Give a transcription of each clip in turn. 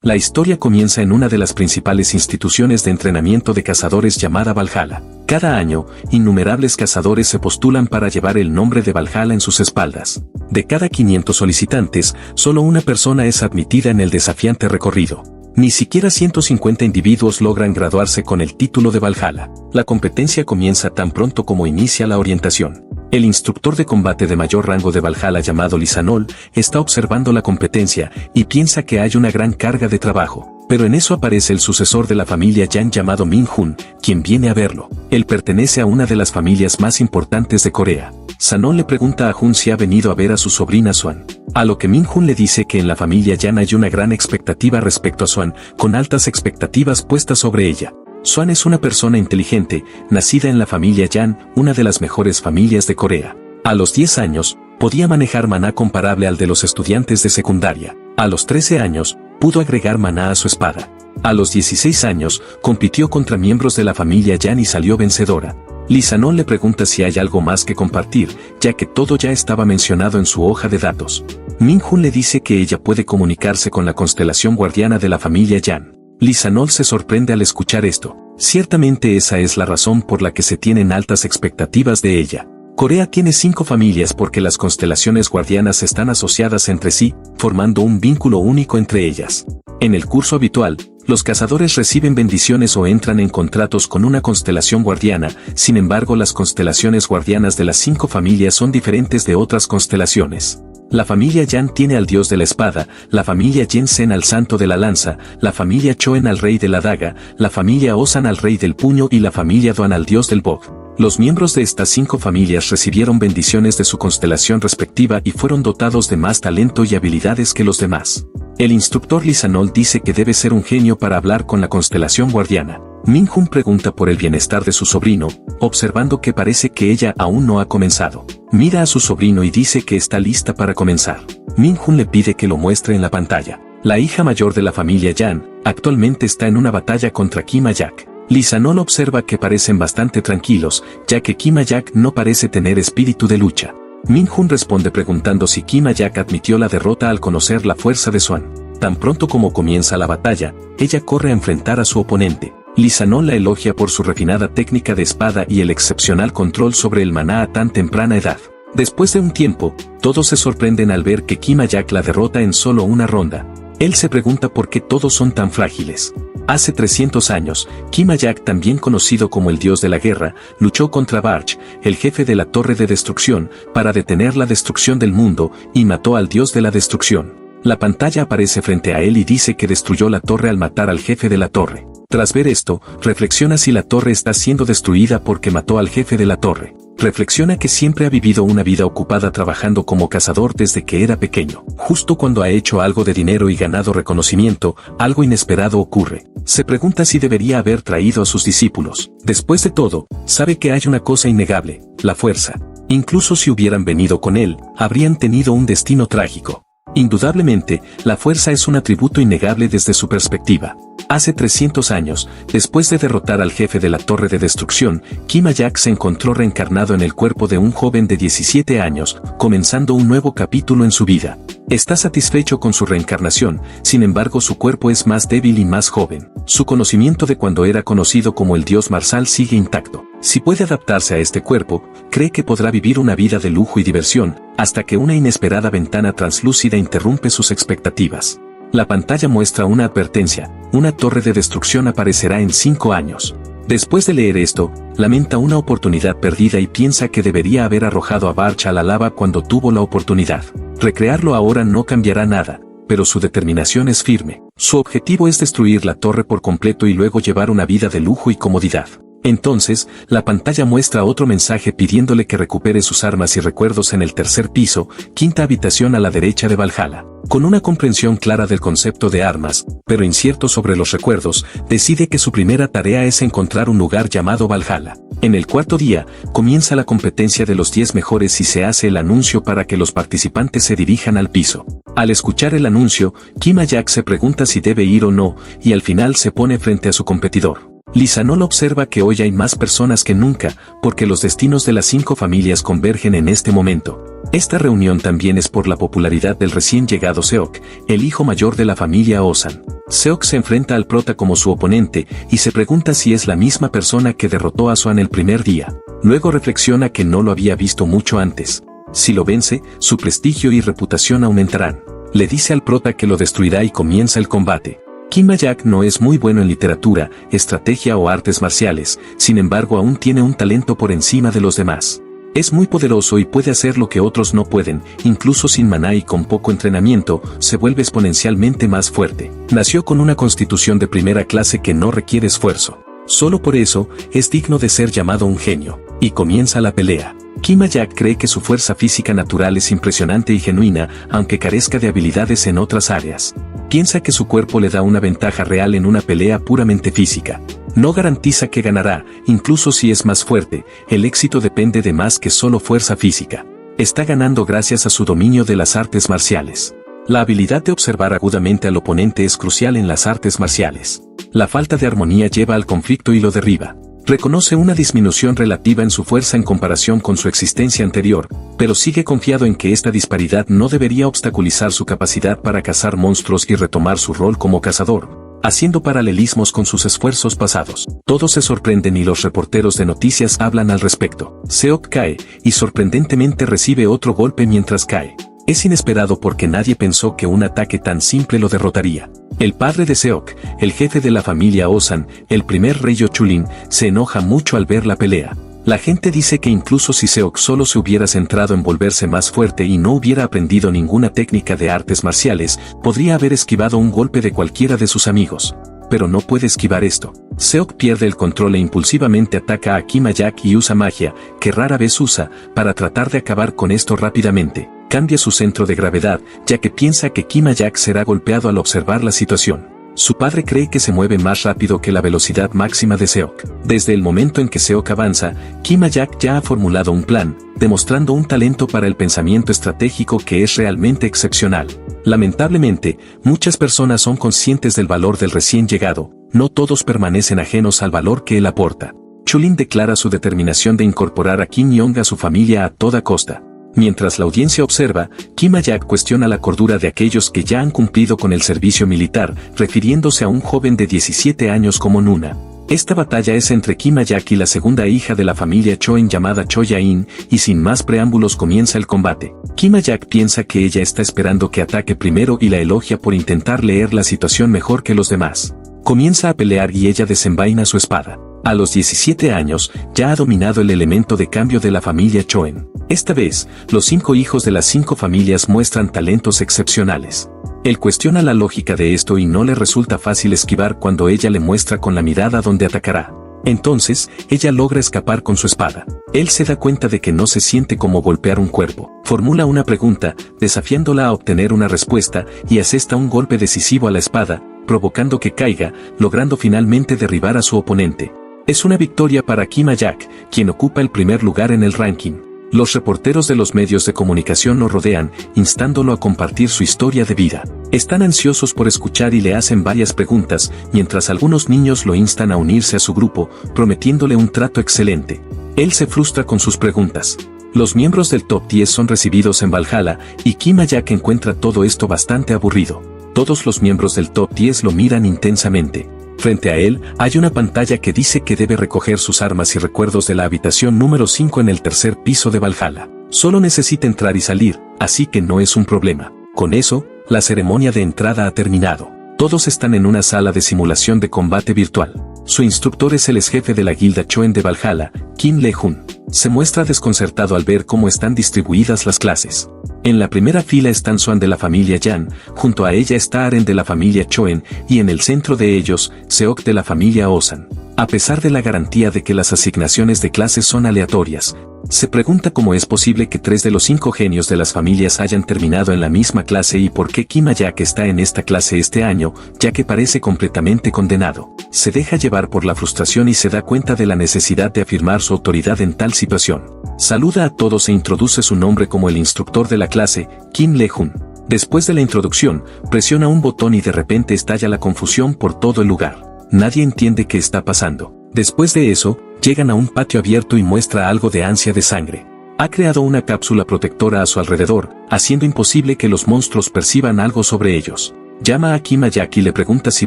La historia comienza en una de las principales instituciones de entrenamiento de cazadores llamada Valhalla. Cada año, innumerables cazadores se postulan para llevar el nombre de Valhalla en sus espaldas. De cada 500 solicitantes, solo una persona es admitida en el desafiante recorrido. Ni siquiera 150 individuos logran graduarse con el título de Valhalla. La competencia comienza tan pronto como inicia la orientación. El instructor de combate de mayor rango de Valhalla llamado Lisanol está observando la competencia y piensa que hay una gran carga de trabajo. Pero en eso aparece el sucesor de la familia Yan llamado Min-hun, quien viene a verlo. Él pertenece a una de las familias más importantes de Corea. Sanol le pregunta a Hun si ha venido a ver a su sobrina Swan. A lo que Min-hun le dice que en la familia Yan hay una gran expectativa respecto a Swan, con altas expectativas puestas sobre ella. Swan es una persona inteligente, nacida en la familia Yan, una de las mejores familias de Corea. A los 10 años, podía manejar maná comparable al de los estudiantes de secundaria. A los 13 años, pudo agregar maná a su espada. A los 16 años, compitió contra miembros de la familia Yan y salió vencedora. Lisanol le pregunta si hay algo más que compartir, ya que todo ya estaba mencionado en su hoja de datos. Min-hun le dice que ella puede comunicarse con la constelación guardiana de la familia Yan. Lisanol se sorprende al escuchar esto. Ciertamente esa es la razón por la que se tienen altas expectativas de ella. Corea tiene 5 familias porque las constelaciones guardianas están asociadas entre sí, formando un vínculo único entre ellas. En el curso habitual, los cazadores reciben bendiciones o entran en contratos con una constelación guardiana, sin embargo las constelaciones guardianas de las 5 familias son diferentes de otras constelaciones. La familia Yan tiene al dios de la espada, la familia Jensen al santo de la lanza, la familia Choen al rey de la daga, la familia Osan al rey del puño y la familia Doan al dios del bog. Los miembros de estas 5 familias recibieron bendiciones de su constelación respectiva y fueron dotados de más talento y habilidades que los demás. El instructor Lisanol dice que debe ser un genio para hablar con la constelación guardiana. Min-hun pregunta por el bienestar de su sobrino, observando que parece que ella aún no ha comenzado. Mira a su sobrino y dice que está lista para comenzar. Min-hun le pide que lo muestre en la pantalla. La hija mayor de la familia Yan, actualmente está en una batalla contra Kim A-jak. Lisanol observa que parecen bastante tranquilos, ya que Kim A-jak no parece tener espíritu de lucha. Min-hun responde preguntando si Kim A-jak admitió la derrota al conocer la fuerza de Swan. Tan pronto como comienza la batalla, ella corre a enfrentar a su oponente. Lisanol la elogia por su refinada técnica de espada y el excepcional control sobre el maná a tan temprana edad. Después de un tiempo, todos se sorprenden al ver que Kim A-jak la derrota en solo una ronda. Él se pregunta por qué todos son tan frágiles. Hace 300 años, Kim A-jak, también conocido como el dios de la guerra, luchó contra Barch, el jefe de la Torre de Destrucción, para detener la destrucción del mundo, y mató al dios de la destrucción. La pantalla aparece frente a él y dice que destruyó la torre al matar al jefe de la torre. Tras ver esto, reflexiona si la torre está siendo destruida porque mató al jefe de la torre. Reflexiona que siempre ha vivido una vida ocupada trabajando como cazador desde que era pequeño. Justo cuando ha hecho algo de dinero y ganado reconocimiento, algo inesperado ocurre. Se pregunta si debería haber traído a sus discípulos. Después de todo, sabe que hay una cosa innegable, la fuerza. Incluso si hubieran venido con él, habrían tenido un destino trágico. Indudablemente, la fuerza es un atributo innegable desde su perspectiva. Hace 300 años, después de derrotar al jefe de la Torre de Destrucción, Kim A-jak se encontró reencarnado en el cuerpo de un joven de 17 años, comenzando un nuevo capítulo en su vida. Está satisfecho con su reencarnación, sin embargo su cuerpo es más débil y más joven. Su conocimiento de cuando era conocido como el dios marcial sigue intacto. Si puede adaptarse a este cuerpo, cree que podrá vivir una vida de lujo y diversión, hasta que una inesperada ventana translúcida interrumpe sus expectativas. La pantalla muestra una advertencia: una torre de destrucción aparecerá en 5 años. Después de leer esto, lamenta una oportunidad perdida y piensa que debería haber arrojado a Barch a la lava cuando tuvo la oportunidad. Recrearlo ahora no cambiará nada, pero su determinación es firme. Su objetivo es destruir la torre por completo y luego llevar una vida de lujo y comodidad. Entonces, la pantalla muestra otro mensaje pidiéndole que recupere sus armas y recuerdos en el 3er piso, 5ª habitación a la derecha de Valhalla. Con una comprensión clara del concepto de armas, pero incierto sobre los recuerdos, decide que su primera tarea es encontrar un lugar llamado Valhalla. En el 4.º día, comienza la competencia de los 10 mejores y se hace el anuncio para que los participantes se dirijan al piso. Al escuchar el anuncio, Kim A-jak se pregunta si debe ir o no, y al final se pone frente a su competidor. Lisanol observa que hoy hay más personas que nunca, porque los destinos de las 5 familias convergen en este momento. Esta reunión también es por la popularidad del recién llegado Seok, el hijo mayor de la familia Osan. Seok se enfrenta al prota como su oponente y se pregunta si es la misma persona que derrotó a Swan el primer día. Luego reflexiona que no lo había visto mucho antes. Si lo vence, su prestigio y reputación aumentarán. Le dice al prota que lo destruirá y comienza el combate. Kim Ma-yak no es muy bueno en literatura, estrategia o artes marciales, sin embargo aún tiene un talento por encima de los demás. Es muy poderoso y puede hacer lo que otros no pueden, incluso sin maná y con poco entrenamiento, se vuelve exponencialmente más fuerte. Nació con una constitución de primera clase que no requiere esfuerzo. Solo por eso, es digno de ser llamado un genio. Y comienza la pelea. Kim Ma-yak cree que su fuerza física natural es impresionante y genuina, aunque carezca de habilidades en otras áreas. Piensa que su cuerpo le da una ventaja real en una pelea puramente física. No garantiza que ganará, incluso si es más fuerte, el éxito depende de más que solo fuerza física. Está ganando gracias a su dominio de las artes marciales. La habilidad de observar agudamente al oponente es crucial en las artes marciales. La falta de armonía lleva al conflicto y lo derriba. Reconoce una disminución relativa en su fuerza en comparación con su existencia anterior, pero sigue confiado en que esta disparidad no debería obstaculizar su capacidad para cazar monstruos y retomar su rol como cazador, haciendo paralelismos con sus esfuerzos pasados. Todos se sorprenden y los reporteros de noticias hablan al respecto. Seok cae, y sorprendentemente recibe otro golpe mientras cae. Es inesperado porque nadie pensó que un ataque tan simple lo derrotaría. El padre de Seok, el jefe de la familia Osan, el primer rey Chulin, se enoja mucho al ver la pelea. La gente dice que incluso si Seok solo se hubiera centrado en volverse más fuerte y no hubiera aprendido ninguna técnica de artes marciales, podría haber esquivado un golpe de cualquiera de sus amigos. Pero no puede esquivar esto. Seok pierde el control e impulsivamente ataca a Kim Ma-yak y usa magia, que rara vez usa, para tratar de acabar con esto rápidamente. Cambia su centro de gravedad, ya que piensa que Kim Ma-yak será golpeado al observar la situación. Su padre cree que se mueve más rápido que la velocidad máxima de Seok. Desde el momento en que Seok avanza, Kim Ma-yak ya ha formulado un plan, demostrando un talento para el pensamiento estratégico que es realmente excepcional. Lamentablemente, muchas personas son conscientes del valor del recién llegado, no todos permanecen ajenos al valor que él aporta. Chulin declara su determinación de incorporar a Kim Yong a su familia a toda costa. Mientras la audiencia observa, Kim Ma-yak cuestiona la cordura de aquellos que ya han cumplido con el servicio militar, refiriéndose a un joven de 17 años como Nuna. Esta batalla es entre Kim Ma-yak y la segunda hija de la familia Choen llamada Cho Ya-in, y sin más preámbulos comienza el combate. Kim Ma-yak piensa que ella está esperando que ataque primero y la elogia por intentar leer la situación mejor que los demás. Comienza a pelear y ella desenvaina su espada. A los 17 años, ya ha dominado el elemento de cambio de la familia Choen. Esta vez, los 5 hijos de las 5 familias muestran talentos excepcionales. Él cuestiona la lógica de esto y no le resulta fácil esquivar cuando ella le muestra con la mirada dónde atacará. Entonces, ella logra escapar con su espada. Él se da cuenta de que no se siente como golpear un cuerpo. Formula una pregunta, desafiándola a obtener una respuesta, y asesta un golpe decisivo a la espada, provocando que caiga, logrando finalmente derribar a su oponente. Es una victoria para Kim Ma-yak, quien ocupa el primer lugar en el ranking. Los reporteros de los medios de comunicación lo rodean, instándolo a compartir su historia de vida. Están ansiosos por escuchar y le hacen varias preguntas, mientras algunos niños lo instan a unirse a su grupo, prometiéndole un trato excelente. Él se frustra con sus preguntas. Los miembros del top 10 son recibidos en Valhalla, y Kim Ma-yak encuentra todo esto bastante aburrido. Todos los miembros del top 10 lo miran intensamente. Frente a él, hay una pantalla que dice que debe recoger sus armas y recuerdos de la habitación número 5 en el tercer piso de Valhalla. Solo necesita entrar y salir, así que no es un problema. Con eso, la ceremonia de entrada ha terminado. Todos están en una sala de simulación de combate virtual. Su instructor es el exjefe de la guilda Choen de Valhalla, Kim Le-hun. Se muestra desconcertado al ver cómo están distribuidas las clases. En la primera fila están Swan de la familia Yan, junto a ella está Aren de la familia Choen, y en el centro de ellos, Seok de la familia Osan. A pesar de la garantía de que las asignaciones de clases son aleatorias, se pregunta cómo es posible que 3 de los 5 genios de las familias hayan terminado en la misma clase y por qué Kim Ma-yak está en esta clase este año, ya que parece completamente condenado. Se deja llevar por la frustración y se da cuenta de la necesidad de afirmar su autoridad en tal situación. Saluda a todos e introduce su nombre como el instructor de la clase, Kim Le-hun. Después de la introducción, presiona un botón y de repente estalla la confusión por todo el lugar. Nadie entiende qué está pasando. Después de eso, llegan a un patio abierto y muestra algo de ansia de sangre. Ha creado una cápsula protectora a su alrededor, haciendo imposible que los monstruos perciban algo sobre ellos. Llama a Kim-a-Jack y le pregunta si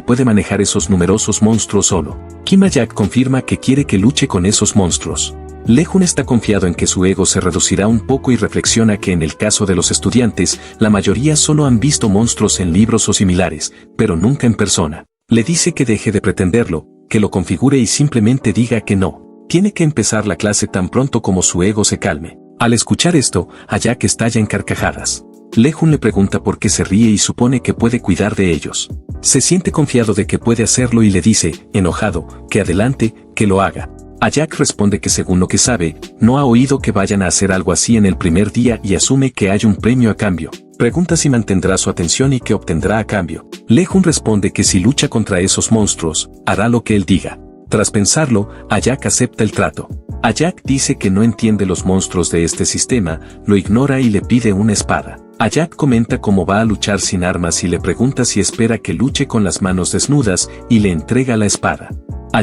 puede manejar esos numerosos monstruos solo. Kim-a-Jack confirma que quiere que luche con esos monstruos. Lee-Jun está confiado en que su ego se reducirá un poco y reflexiona que en el caso de los estudiantes, la mayoría solo han visto monstruos en libros o similares, pero nunca en persona. Le dice que deje de pretenderlo, que lo configure y simplemente diga que no. Tiene que empezar la clase tan pronto como su ego se calme. Al escuchar esto, Jack estalla en carcajadas. Lee-Jun le pregunta por qué se ríe y supone que puede cuidar de ellos. Se siente confiado de que puede hacerlo y le dice, enojado, que adelante, que lo haga. Jack responde que según lo que sabe, no ha oído que vayan a hacer algo así en el primer día y asume que hay un premio a cambio. Pregunta si mantendrá su atención y qué obtendrá a cambio. Lee-Jun responde que si lucha contra esos monstruos, hará lo que él diga. Tras pensarlo, Jack acepta el trato. Jack dice que no entiende los monstruos de este sistema, lo ignora y le pide una espada. Jack comenta cómo va a luchar sin armas y le pregunta si espera que luche con las manos desnudas y le entrega la espada.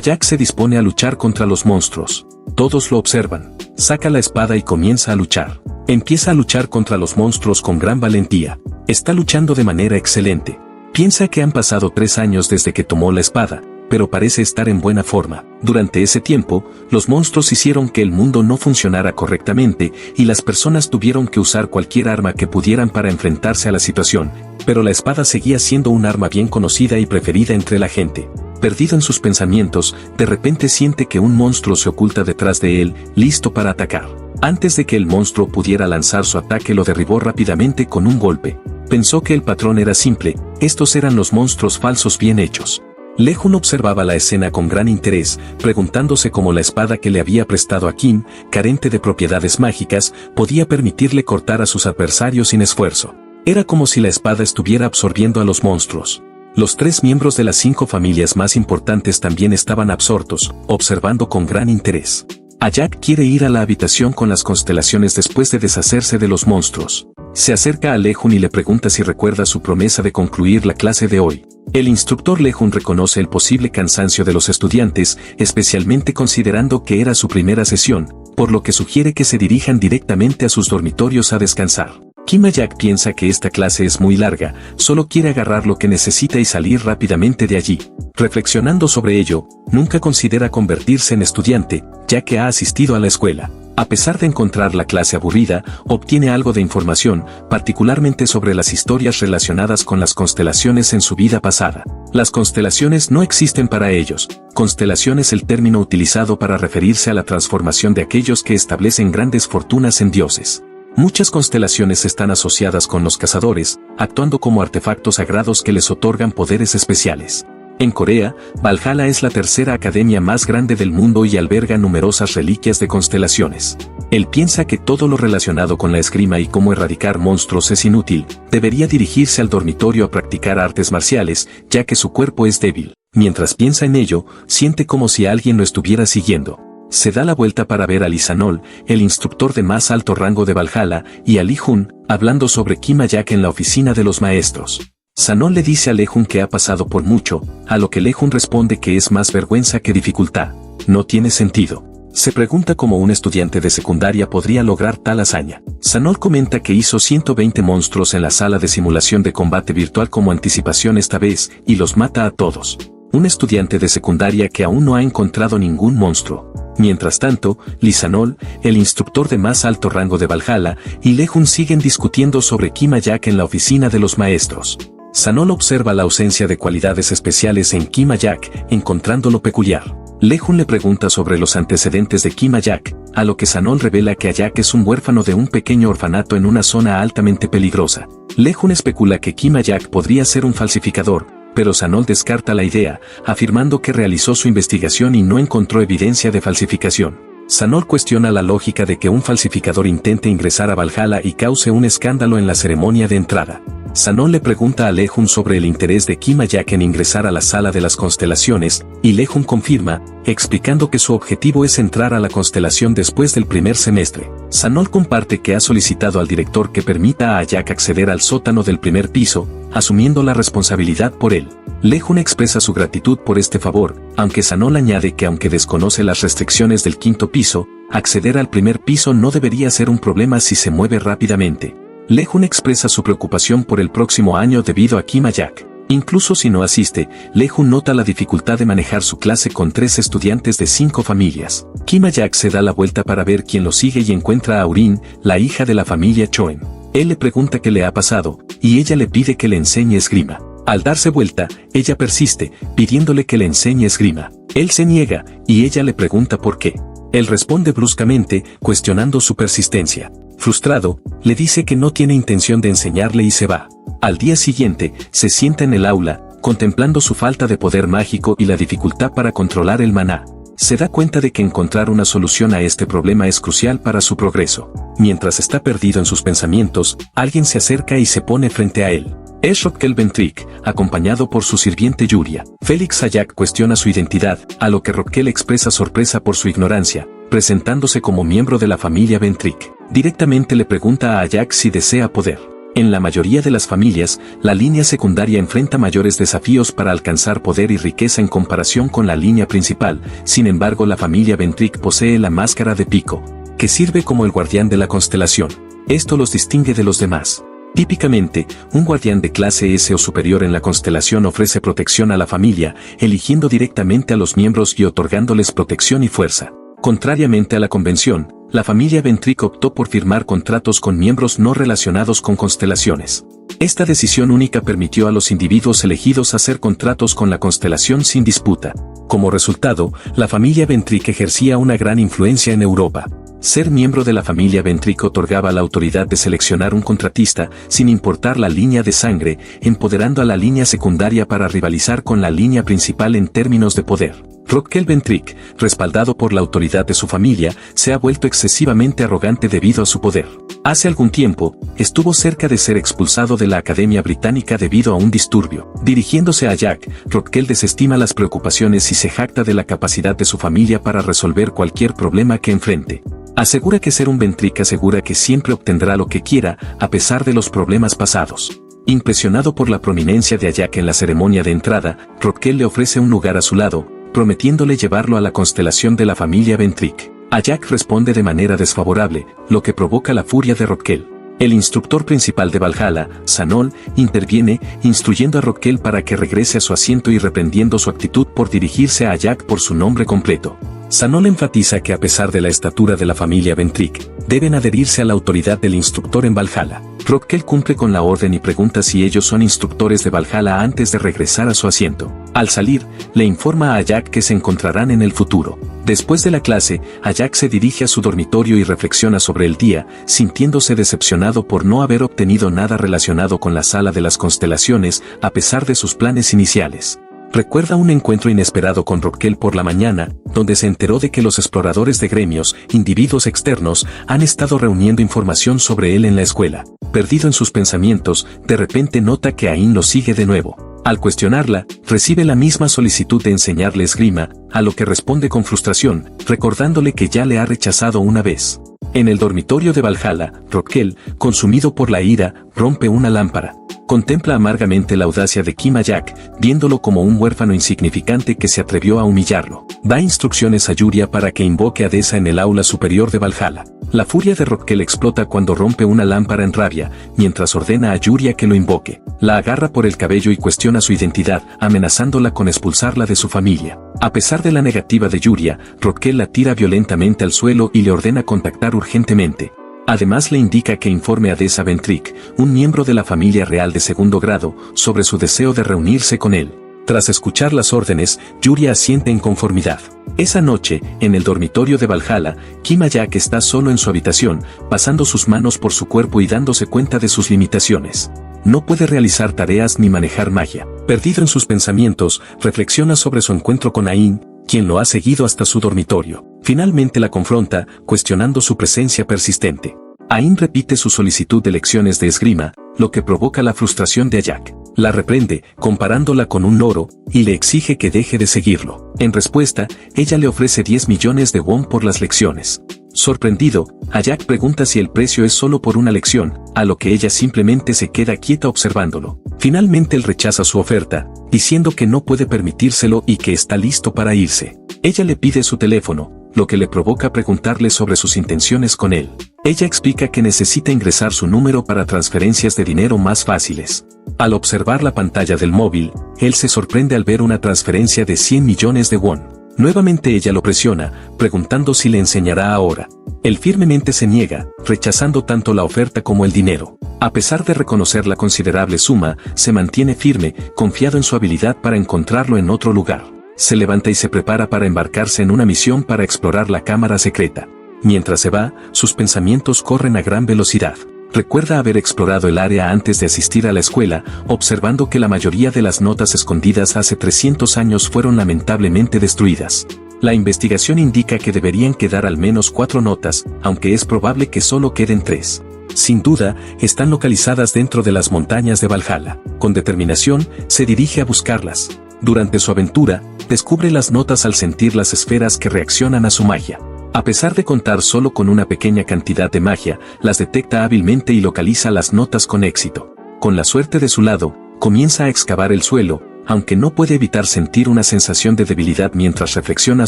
Jack se dispone a luchar contra los monstruos. Todos lo observan. Saca la espada y comienza a luchar. Empieza a luchar contra los monstruos con gran valentía. Está luchando de manera excelente. Piensa que han pasado 3 años desde que tomó la espada, pero parece estar en buena forma. Durante ese tiempo, los monstruos hicieron que el mundo no funcionara correctamente y las personas tuvieron que usar cualquier arma que pudieran para enfrentarse a la situación, pero la espada seguía siendo un arma bien conocida y preferida entre la gente. Perdido en sus pensamientos, de repente siente que un monstruo se oculta detrás de él, listo para atacar. Antes de que el monstruo pudiera lanzar su ataque, lo derribó rápidamente con un golpe. Pensó que el patrón era simple, estos eran los monstruos falsos bien hechos. Lee-Jun observaba la escena con gran interés, preguntándose cómo la espada que le había prestado a Kim, carente de propiedades mágicas, podía permitirle cortar a sus adversarios sin esfuerzo. Era como si la espada estuviera absorbiendo a los monstruos. Los 3 miembros de las 5 familias más importantes también estaban absortos, observando con gran interés. Jack quiere ir a la habitación con las constelaciones después de deshacerse de los monstruos. Se acerca a Lee-Jun y le pregunta si recuerda su promesa de concluir la clase de hoy. El instructor Lee-Jun reconoce el posible cansancio de los estudiantes, especialmente considerando que era su primera sesión, por lo que sugiere que se dirijan directamente a sus dormitorios a descansar. Kim-a-Jack piensa que esta clase es muy larga, solo quiere agarrar lo que necesita y salir rápidamente de allí. Reflexionando sobre ello, nunca considera convertirse en estudiante, ya que ha asistido a la escuela. A pesar de encontrar la clase aburrida, obtiene algo de información, particularmente sobre las historias relacionadas con las constelaciones en su vida pasada. Las constelaciones no existen para ellos. Constelación es el término utilizado para referirse a la transformación de aquellos que establecen grandes fortunas en dioses. Muchas constelaciones están asociadas con los cazadores, actuando como artefactos sagrados que les otorgan poderes especiales. En Corea, Valhalla es la tercera academia más grande del mundo y alberga numerosas reliquias de constelaciones. Él piensa que todo lo relacionado con la esgrima y cómo erradicar monstruos es inútil, debería dirigirse al dormitorio a practicar artes marciales, ya que su cuerpo es débil. Mientras piensa en ello, siente como si alguien lo estuviera siguiendo. Se da la vuelta para ver a Lee Sanol, el instructor de más alto rango de Valhalla, y a Lee-Jun, hablando sobre Kim-a-Jack en la oficina de los maestros. Sanol le dice a Lee-Jun que ha pasado por mucho, a lo que Lee-Jun responde que es más vergüenza que dificultad. No tiene sentido. Se pregunta cómo un estudiante de secundaria podría lograr tal hazaña. Sanol comenta que hizo 120 monstruos en la sala de simulación de combate virtual como anticipación esta vez, y los mata a todos. Un estudiante de secundaria que aún no ha encontrado ningún monstruo. Mientras tanto, Lee Sanol, el instructor de más alto rango de Valhalla, y Lee-Jun siguen discutiendo sobre Kim-a-Jack en la oficina de los maestros. Sanol observa la ausencia de cualidades especiales en Kim-a-Jack, encontrándolo peculiar. Lee-Jun le pregunta sobre los antecedentes de Kim-a-Jack, a lo que Sanol revela que Jack es un huérfano de un pequeño orfanato en una zona altamente peligrosa. Lee-Jun especula que Kim-a-Jack podría ser un falsificador, pero Sanol descarta la idea, afirmando que realizó su investigación y no encontró evidencia de falsificación. Sanol cuestiona la lógica de que un falsificador intente ingresar a Valhalla y cause un escándalo en la ceremonia de entrada. Sanol le pregunta a Lee-Jun sobre el interés de Kim-a-Jack en ingresar a la sala de las constelaciones, y Lee-Jun confirma, explicando que su objetivo es entrar a la constelación después del primer semestre. Sanol comparte que ha solicitado al director que permita a Jack acceder al sótano del primer piso, asumiendo la responsabilidad por él. Lejun expresa su gratitud por este favor, aunque Sanol añade que aunque desconoce las restricciones del quinto piso, acceder al primer piso no debería ser un problema si se mueve rápidamente. Lejun expresa su preocupación por el próximo año debido a Kim A-jak. Incluso si no asiste, Lejun nota la dificultad de manejar su clase con 3 estudiantes de 5 familias. Kim A-jak se da la vuelta para ver quién lo sigue y encuentra a Aurin, la hija de la familia Choen. Él le pregunta qué le ha pasado, y ella le pide que le enseñe esgrima. Al darse vuelta, ella persiste, pidiéndole que le enseñe esgrima. Él se niega, y ella le pregunta por qué. Él responde bruscamente, cuestionando su persistencia. Frustrado, le dice que no tiene intención de enseñarle y se va. Al día siguiente, se sienta en el aula, contemplando su falta de poder mágico y la dificultad para controlar el maná. Se da cuenta de que encontrar una solución a este problema es crucial para su progreso. Mientras está perdido en sus pensamientos, alguien se acerca y se pone frente a él. Es Rockel Ventrik, acompañado por su sirviente Yuria. Félix A-jak cuestiona su identidad, a lo que Rockel expresa sorpresa por su ignorancia, presentándose como miembro de la familia Ventrik. Directamente le pregunta a A-jak si desea poder. En la mayoría de las familias, la línea secundaria enfrenta mayores desafíos para alcanzar poder y riqueza en comparación con la línea principal. Sin embargo, la familia Ventrik posee la máscara de Pico, que sirve como el guardián de la constelación. Esto los distingue de los demás. Típicamente, un guardián de clase S o superior en la constelación ofrece protección a la familia, eligiendo directamente a los miembros y otorgándoles protección y fuerza. Contrariamente a la convención, la familia Ventrik optó por firmar contratos con miembros no relacionados con constelaciones. Esta decisión única permitió a los individuos elegidos hacer contratos con la constelación sin disputa. Como resultado, la familia Ventrik ejercía una gran influencia en Europa. Ser miembro de la familia Ventrik otorgaba la autoridad de seleccionar un contratista, sin importar la línea de sangre, empoderando a la línea secundaria para rivalizar con la línea principal en términos de poder. Rockel Ventrik, respaldado por la autoridad de su familia, se ha vuelto excesivamente arrogante debido a su poder. Hace algún tiempo, estuvo cerca de ser expulsado de la Academia Británica debido a un disturbio. Dirigiéndose a A-jak, Rockel desestima las preocupaciones y se jacta de la capacidad de su familia para resolver cualquier problema que enfrente. Asegura que ser un Ventrik asegura que siempre obtendrá lo que quiera, a pesar de los problemas pasados. Impresionado por la prominencia de A-jak en la ceremonia de entrada, Rockel le ofrece un lugar a su lado, prometiéndole llevarlo a la constelación de la familia Ventrik. A-jak responde de manera desfavorable, lo que provoca la furia de Rockel. El instructor principal de Valhalla, Sanol, interviene, instruyendo a Rockel para que regrese a su asiento y reprendiendo su actitud por dirigirse a A-jak por su nombre completo. Sanol enfatiza que a pesar de la estatura de la familia Ventrik, deben adherirse a la autoridad del instructor en Valhalla. Rockel cumple con la orden y pregunta si ellos son instructores de Valhalla antes de regresar a su asiento. Al salir, le informa a A-jak que se encontrarán en el futuro. Después de la clase, A-jak se dirige a su dormitorio y reflexiona sobre el día, sintiéndose decepcionado por no haber obtenido nada relacionado con la sala de las constelaciones, a pesar de sus planes iniciales. Recuerda un encuentro inesperado con Rockel por la mañana, donde se enteró de que los exploradores de gremios, individuos externos, han estado reuniendo información sobre él en la escuela. Perdido en sus pensamientos, de repente nota que Ain lo sigue de nuevo. Al cuestionarla, recibe la misma solicitud de enseñarle esgrima, a lo que responde con frustración, recordándole que ya le ha rechazado una vez. En el dormitorio de Valhalla, Rockel, consumido por la ira, rompe una lámpara. Contempla amargamente la audacia de Kim A-jak, viéndolo como un huérfano insignificante que se atrevió a humillarlo. Da instrucciones a Yuria para que invoque a Deza en el aula superior de Valhalla. La furia de Rockel explota cuando rompe una lámpara en rabia, mientras ordena a Yuria que lo invoque. La agarra por el cabello y cuestiona su identidad, amenazándola con expulsarla de su familia. A pesar de la negativa de Yuria, Rockel la tira violentamente al suelo y le ordena contactar urgentemente. Además le indica que informe a Deza Ventrik, un miembro de la familia real de segundo grado, sobre su deseo de reunirse con él. Tras escuchar las órdenes, Yuria asiente en conformidad. Esa noche, en el dormitorio de Valhalla, Kim A-jak está solo en su habitación, pasando sus manos por su cuerpo y dándose cuenta de sus limitaciones. No puede realizar tareas ni manejar magia. Perdido en sus pensamientos, reflexiona sobre su encuentro con Ain, quien lo ha seguido hasta su dormitorio. Finalmente la confronta, cuestionando su presencia persistente. Ain repite su solicitud de lecciones de esgrima, lo que provoca la frustración de A-jak. La reprende, comparándola con un loro, y le exige que deje de seguirlo. En respuesta, ella le ofrece 10 millones de won por las lecciones. Sorprendido, Ajak pregunta si el precio es solo por una lección, a lo que ella simplemente se queda quieta observándolo. Finalmente él rechaza su oferta, diciendo que no puede permitírselo y que está listo para irse. Ella le pide su teléfono, lo que le provoca preguntarle sobre sus intenciones con él. Ella explica que necesita ingresar su número para transferencias de dinero más fáciles. Al observar la pantalla del móvil, él se sorprende al ver una transferencia de 100 millones de won. Nuevamente ella lo presiona, preguntando si le enseñará ahora. Él firmemente se niega, rechazando tanto la oferta como el dinero. A pesar de reconocer la considerable suma, se mantiene firme, confiado en su habilidad para encontrarlo en otro lugar. Se levanta y se prepara para embarcarse en una misión para explorar la cámara secreta. Mientras se va, sus pensamientos corren a gran velocidad. Recuerda haber explorado el área antes de asistir a la escuela, observando que la mayoría de las notas escondidas hace 300 años fueron lamentablemente destruidas. La investigación indica que deberían quedar al menos 4 notas, aunque es probable que solo queden 3. Sin duda, están localizadas dentro de las montañas de Valhalla. Con determinación, se dirige a buscarlas. Durante su aventura, descubre las notas al sentir las esferas que reaccionan a su magia. A pesar de contar solo con una pequeña cantidad de magia, las detecta hábilmente y localiza las notas con éxito. Con la suerte de su lado, comienza a excavar el suelo, aunque no puede evitar sentir una sensación de debilidad mientras reflexiona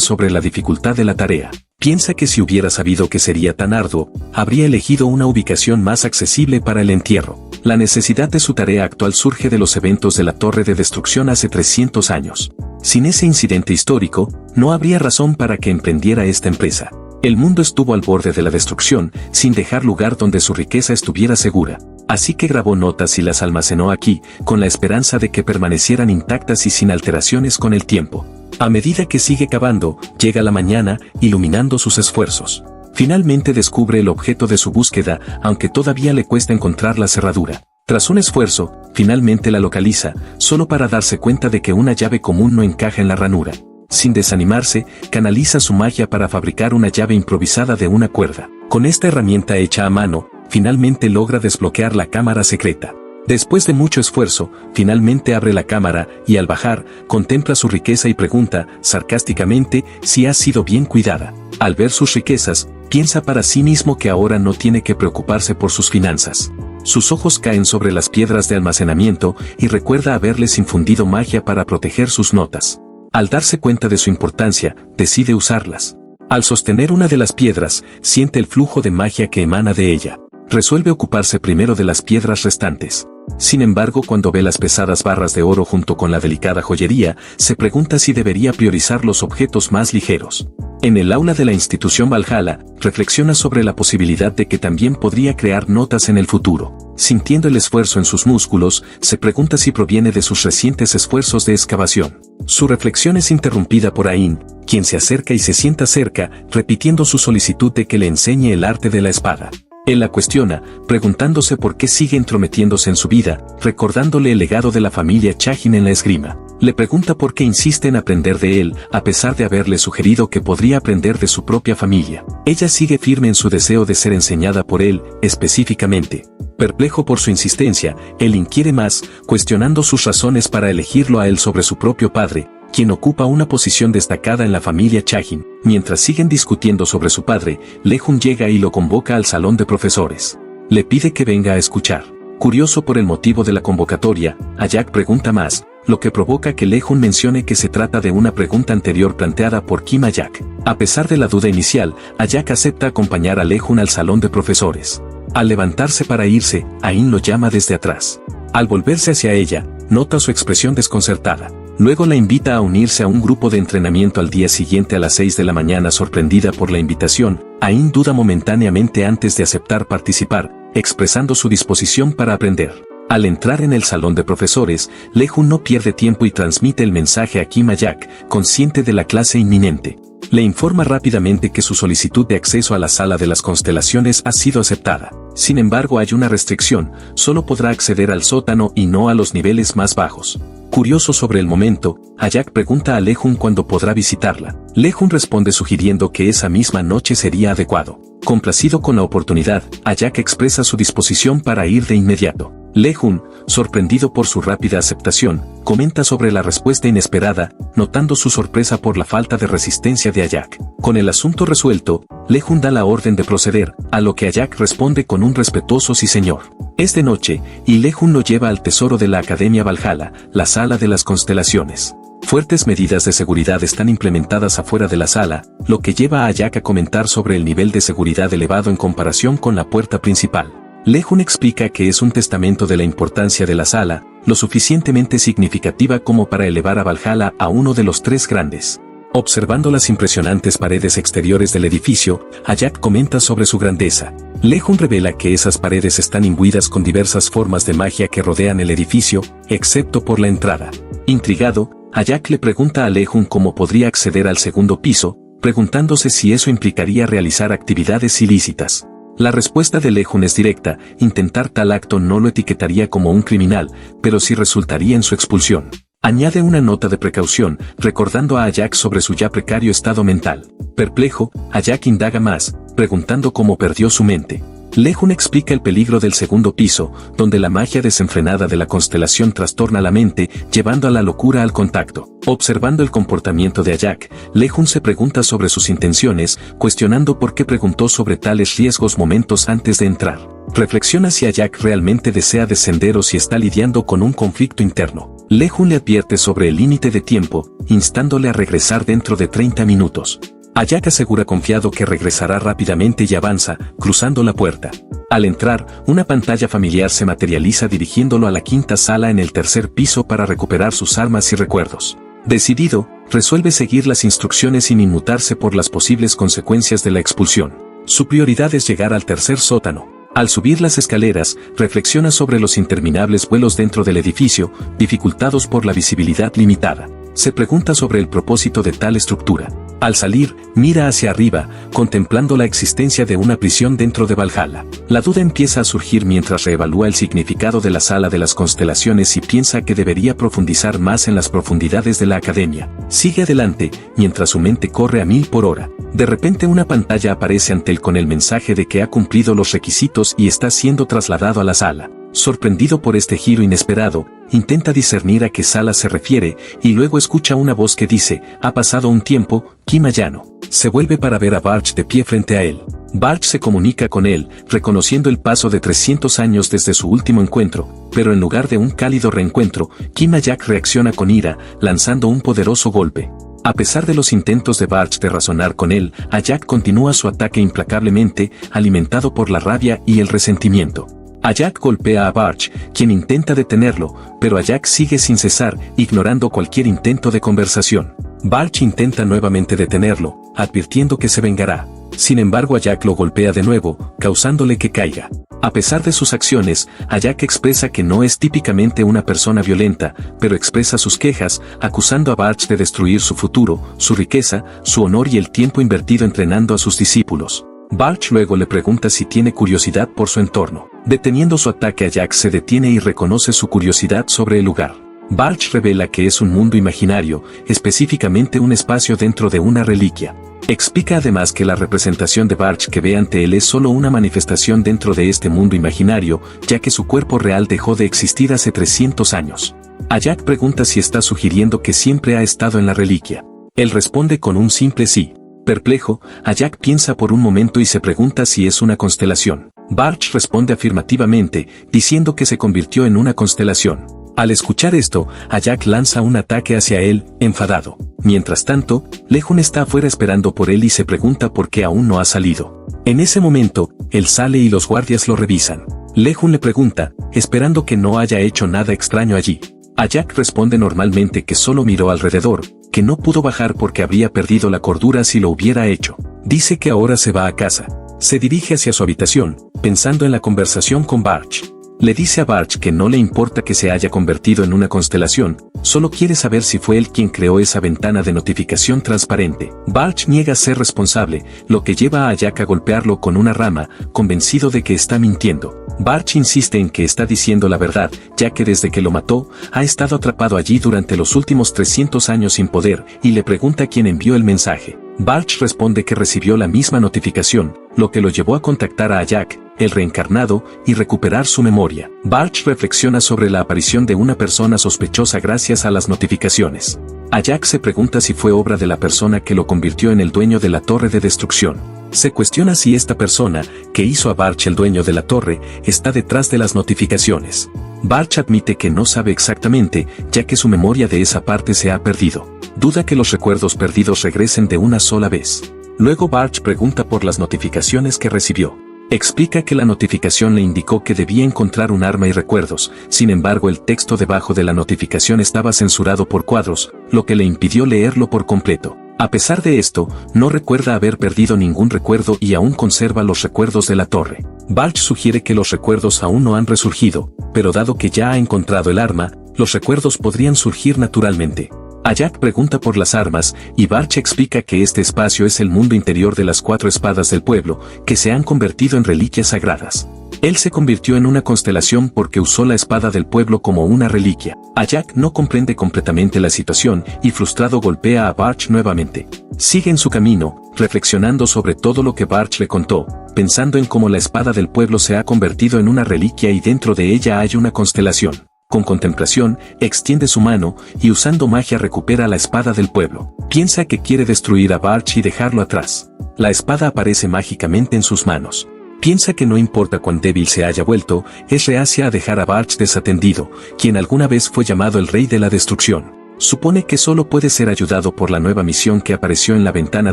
sobre la dificultad de la tarea. Piensa que si hubiera sabido que sería tan arduo, habría elegido una ubicación más accesible para el entierro. La necesidad de su tarea actual surge de los eventos de la Torre de Destrucción hace 300 años. Sin ese incidente histórico, no habría razón para que emprendiera esta empresa. El mundo estuvo al borde de la destrucción, sin dejar lugar donde su riqueza estuviera segura. Así que grabó notas y las almacenó aquí, con la esperanza de que permanecieran intactas y sin alteraciones con el tiempo. A medida que sigue cavando, llega la mañana, iluminando sus esfuerzos. Finalmente descubre el objeto de su búsqueda, aunque todavía le cuesta encontrar la cerradura. Tras un esfuerzo, finalmente la localiza, solo para darse cuenta de que una llave común no encaja en la ranura. Sin desanimarse, canaliza su magia para fabricar una llave improvisada de una cuerda. Con esta herramienta hecha a mano, finalmente logra desbloquear la cámara secreta. Después de mucho esfuerzo, finalmente abre la cámara y al bajar, contempla su riqueza y pregunta, sarcásticamente, si ha sido bien cuidada. Al ver sus riquezas, piensa para sí mismo que ahora no tiene que preocuparse por sus finanzas. Sus ojos caen sobre las piedras de almacenamiento y recuerda haberles infundido magia para proteger sus notas. Al darse cuenta de su importancia, decide usarlas. Al sostener una de las piedras, siente el flujo de magia que emana de ella. Resuelve ocuparse primero de las piedras restantes. Sin embargo, cuando ve las pesadas barras de oro junto con la delicada joyería, se pregunta si debería priorizar los objetos más ligeros. En el aula de la institución Valhalla, reflexiona sobre la posibilidad de que también podría crear notas en el futuro. Sintiendo el esfuerzo en sus músculos, se pregunta si proviene de sus recientes esfuerzos de excavación. Su reflexión es interrumpida por Ain, quien se acerca y se sienta cerca, repitiendo su solicitud de que le enseñe el arte de la espada. Él la cuestiona, preguntándose por qué sigue entrometiéndose en su vida, recordándole el legado de la familia Chajin en la esgrima. Le pregunta por qué insiste en aprender de él, a pesar de haberle sugerido que podría aprender de su propia familia. Ella sigue firme en su deseo de ser enseñada por él, específicamente. Perplejo por su insistencia, él inquiere más, cuestionando sus razones para elegirlo a él sobre su propio padre, quien ocupa una posición destacada en la familia Chajin. Mientras siguen discutiendo sobre su padre, Lehun llega y lo convoca al salón de profesores. Le pide que venga a escuchar. Curioso por el motivo de la convocatoria, Ajak pregunta más, lo que provoca que Lehun mencione que se trata de una pregunta anterior planteada por Kim Ajak. A pesar de la duda inicial, Ajak acepta acompañar a Lehun al salón de profesores. Al levantarse para irse, Ain lo llama desde atrás. Al volverse hacia ella, nota su expresión desconcertada. Luego la invita a unirse a un grupo de entrenamiento al día siguiente a las 6 de la mañana. Sorprendida por la invitación, Ain duda momentáneamente antes de aceptar participar, expresando su disposición para aprender. Al entrar en el salón de profesores, Lehun no pierde tiempo y transmite el mensaje a Kim Ajak, consciente de la clase inminente. Le informa rápidamente que su solicitud de acceso a la sala de las constelaciones ha sido aceptada. Sin embargo, hay una restricción, solo podrá acceder al sótano y no a los niveles más bajos. Curioso sobre el momento, Ajak pregunta a Lehun cuándo podrá visitarla. Lehun responde sugiriendo que esa misma noche sería adecuado. Complacido con la oportunidad, Ajak expresa su disposición para ir de inmediato. Lehun, sorprendido por su rápida aceptación, comenta sobre la respuesta inesperada, notando su sorpresa por la falta de resistencia de Ajak. Con el asunto resuelto, Lehun da la orden de proceder, a lo que Ajak responde con un respetuoso sí señor. Es de noche, y Lehun lo lleva al tesoro de la Academia Valhalla, la sala de las constelaciones. Fuertes medidas de seguridad están implementadas afuera de la sala, lo que lleva a Ajak a comentar sobre el nivel de seguridad elevado en comparación con la puerta principal. Lehun explica que es un testamento de la importancia de la sala, lo suficientemente significativa como para elevar a Valhalla a uno de los 3 grandes. Observando las impresionantes paredes exteriores del edificio, Ajak comenta sobre su grandeza. Lehun revela que esas paredes están imbuidas con diversas formas de magia que rodean el edificio, excepto por la entrada. Intrigado, Ajak le pregunta a Lehun cómo podría acceder al segundo piso, preguntándose si eso implicaría realizar actividades ilícitas. La respuesta de Lehun es directa: intentar tal acto no lo etiquetaría como un criminal, pero sí resultaría en su expulsión. Añade una nota de precaución, recordando a Ajak sobre su ya precario estado mental. Perplejo, Ajak indaga más, preguntando cómo perdió su mente. Lehun explica el peligro del segundo piso, donde la magia desenfrenada de la constelación trastorna la mente, llevando a la locura al contacto. Observando el comportamiento de Ajak, Lehun se pregunta sobre sus intenciones, cuestionando por qué preguntó sobre tales riesgos momentos antes de entrar. Reflexiona si Ajak realmente desea descender o si está lidiando con un conflicto interno. Lehun le advierte sobre el límite de tiempo, instándole a regresar dentro de 30 minutos. Ajak asegura confiado que regresará rápidamente y avanza, cruzando la puerta. Al entrar, una pantalla familiar se materializa dirigiéndolo a la 5ª sala en el 3er piso para recuperar sus armas y recuerdos. Decidido, resuelve seguir las instrucciones sin inmutarse por las posibles consecuencias de la expulsión. Su prioridad es llegar al 3er sótano. Al subir las escaleras, reflexiona sobre los interminables vuelos dentro del edificio, dificultados por la visibilidad limitada. Se pregunta sobre el propósito de tal estructura. Al salir, mira hacia arriba, contemplando la existencia de una prisión dentro de Valhalla. La duda empieza a surgir mientras reevalúa el significado de la sala de las constelaciones y piensa que debería profundizar más en las profundidades de la academia. Sigue adelante, mientras su mente corre a 1000 por hora. De repente una pantalla aparece ante él con el mensaje de que ha cumplido los requisitos y está siendo trasladado a la sala. Sorprendido por este giro inesperado, intenta discernir a qué sala se refiere, y luego escucha una voz que dice: ha pasado un tiempo, Kima Yano. Se vuelve para ver a Barch de pie frente a él. Barch se comunica con él, reconociendo el paso de 300 años desde su último encuentro, pero en lugar de un cálido reencuentro, Kima Ajak reacciona con ira, lanzando un poderoso golpe. A pesar de los intentos de Barch de razonar con él, Ajak continúa su ataque implacablemente, alimentado por la rabia y el resentimiento. Ajak golpea a Barch, quien intenta detenerlo, pero Ajak sigue sin cesar, ignorando cualquier intento de conversación. Barch intenta nuevamente detenerlo, advirtiendo que se vengará. Sin embargo, Ajak lo golpea de nuevo, causándole que caiga. A pesar de sus acciones, Ajak expresa que no es típicamente una persona violenta, pero expresa sus quejas, acusando a Barch de destruir su futuro, su riqueza, su honor y el tiempo invertido entrenando a sus discípulos. Barch luego le pregunta si tiene curiosidad por su entorno. Deteniendo su ataque, Ajak se detiene y reconoce su curiosidad sobre el lugar. Barch revela que es un mundo imaginario, específicamente un espacio dentro de una reliquia. Explica además que la representación de Barch que ve ante él es solo una manifestación dentro de este mundo imaginario, ya que su cuerpo real dejó de existir hace 300 años. Ajak pregunta si está sugiriendo que siempre ha estado en la reliquia. Él responde con un simple sí. Perplejo, Ajak piensa por un momento y se pregunta si es una constelación. Barch responde afirmativamente, diciendo que se convirtió en una constelación. Al escuchar esto, Ajak lanza un ataque hacia él, enfadado. Mientras tanto, Lehun está afuera esperando por él y se pregunta por qué aún no ha salido. En ese momento, él sale y los guardias lo revisan. Lehun le pregunta, esperando que no haya hecho nada extraño allí. Ajak responde normalmente que solo miró alrededor, que no pudo bajar porque habría perdido la cordura si lo hubiera hecho. Dice que ahora se va a casa. Se dirige hacia su habitación, pensando en la conversación con Barch. Le dice a Barch que no le importa que se haya convertido en una constelación, solo quiere saber si fue él quien creó esa ventana de notificación transparente. Barch niega ser responsable, lo que lleva a Ajak a golpearlo con una rama, convencido de que está mintiendo. Barch insiste en que está diciendo la verdad, ya que desde que lo mató, ha estado atrapado allí durante los últimos 300 años sin poder, y le pregunta quién envió el mensaje. Barch responde que recibió la misma notificación, lo que lo llevó a contactar a Ajak, el reencarnado, y recuperar su memoria. Barch reflexiona sobre la aparición de una persona sospechosa gracias a las notificaciones. Ajak se pregunta si fue obra de la persona que lo convirtió en el dueño de la torre de destrucción. Se cuestiona si esta persona, que hizo a Barch el dueño de la torre, está detrás de las notificaciones. Barch admite que no sabe exactamente, ya que su memoria de esa parte se ha perdido. Duda que los recuerdos perdidos regresen de una sola vez. Luego Barch pregunta por las notificaciones que recibió. Explica que la notificación le indicó que debía encontrar un arma y recuerdos, sin embargo el texto debajo de la notificación estaba censurado por cuadros, lo que le impidió leerlo por completo. A pesar de esto, no recuerda haber perdido ningún recuerdo y aún conserva los recuerdos de la torre. Barch sugiere que los recuerdos aún no han resurgido, pero dado que ya ha encontrado el arma, los recuerdos podrían surgir naturalmente. Ajak pregunta por las armas, y Barch explica que este espacio es el mundo interior de las 4 espadas del pueblo, que se han convertido en reliquias sagradas. Él se convirtió en una constelación porque usó la espada del pueblo como una reliquia. Ajak no comprende completamente la situación y frustrado golpea a Barch nuevamente. Sigue en su camino, reflexionando sobre todo lo que Barch le contó, pensando en cómo la espada del pueblo se ha convertido en una reliquia y dentro de ella hay una constelación. Con contemplación, extiende su mano y usando magia recupera la espada del pueblo. Piensa que quiere destruir a Barch y dejarlo atrás. La espada aparece mágicamente en sus manos. Piensa que no importa cuán débil se haya vuelto, es reacia a dejar a Barch desatendido, quien alguna vez fue llamado el Rey de la Destrucción. Supone que solo puede ser ayudado por la nueva misión que apareció en la ventana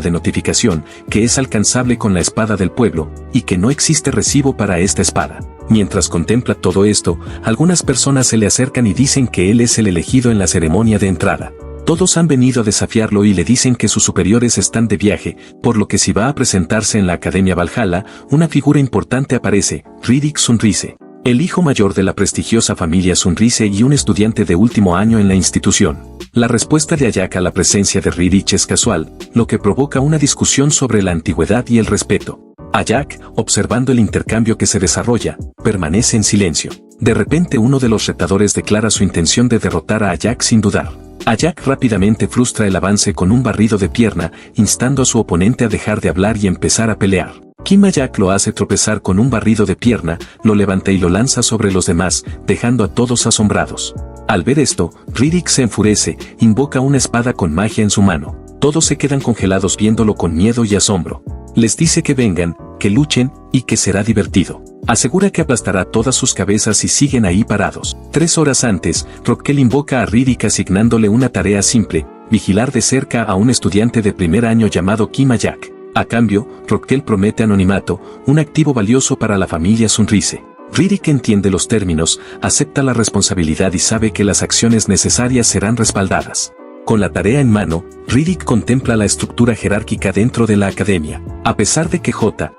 de notificación, que es alcanzable con la espada del pueblo, y que no existe recibo para esta espada. Mientras contempla todo esto, algunas personas se le acercan y dicen que él es el elegido en la ceremonia de entrada. Todos han venido a desafiarlo y le dicen que sus superiores están de viaje, por lo que si va a presentarse en la Academia Valhalla, una figura importante aparece, Riddick Sunrise, el hijo mayor de la prestigiosa familia Sunrise y un estudiante de último año en la institución. La respuesta de Ajak a la presencia de Riddick es casual, lo que provoca una discusión sobre la antigüedad y el respeto. Ajak, observando el intercambio que se desarrolla, permanece en silencio. De repente uno de los retadores declara su intención de derrotar a Ajak sin dudar. Ajak rápidamente frustra el avance con un barrido de pierna, instando a su oponente a dejar de hablar y empezar a pelear. Kim Ajak lo hace tropezar con un barrido de pierna, lo levanta y lo lanza sobre los demás, dejando a todos asombrados. Al ver esto, Riddick se enfurece, invoca una espada con magia en su mano. Todos se quedan congelados viéndolo con miedo y asombro. Les dice que vengan, que luchen, y que será divertido. Asegura que aplastará todas sus cabezas y siguen ahí parados. 3 horas antes, Rockel invoca a Riddick asignándole una tarea simple, vigilar de cerca a un estudiante de primer año llamado Kim Ajak. A cambio, Rockel promete anonimato, un activo valioso para la familia Sunrise. Riddick entiende los términos, acepta la responsabilidad y sabe que las acciones necesarias serán respaldadas. Con la tarea en mano, Riddick contempla la estructura jerárquica dentro de la academia. A pesar de que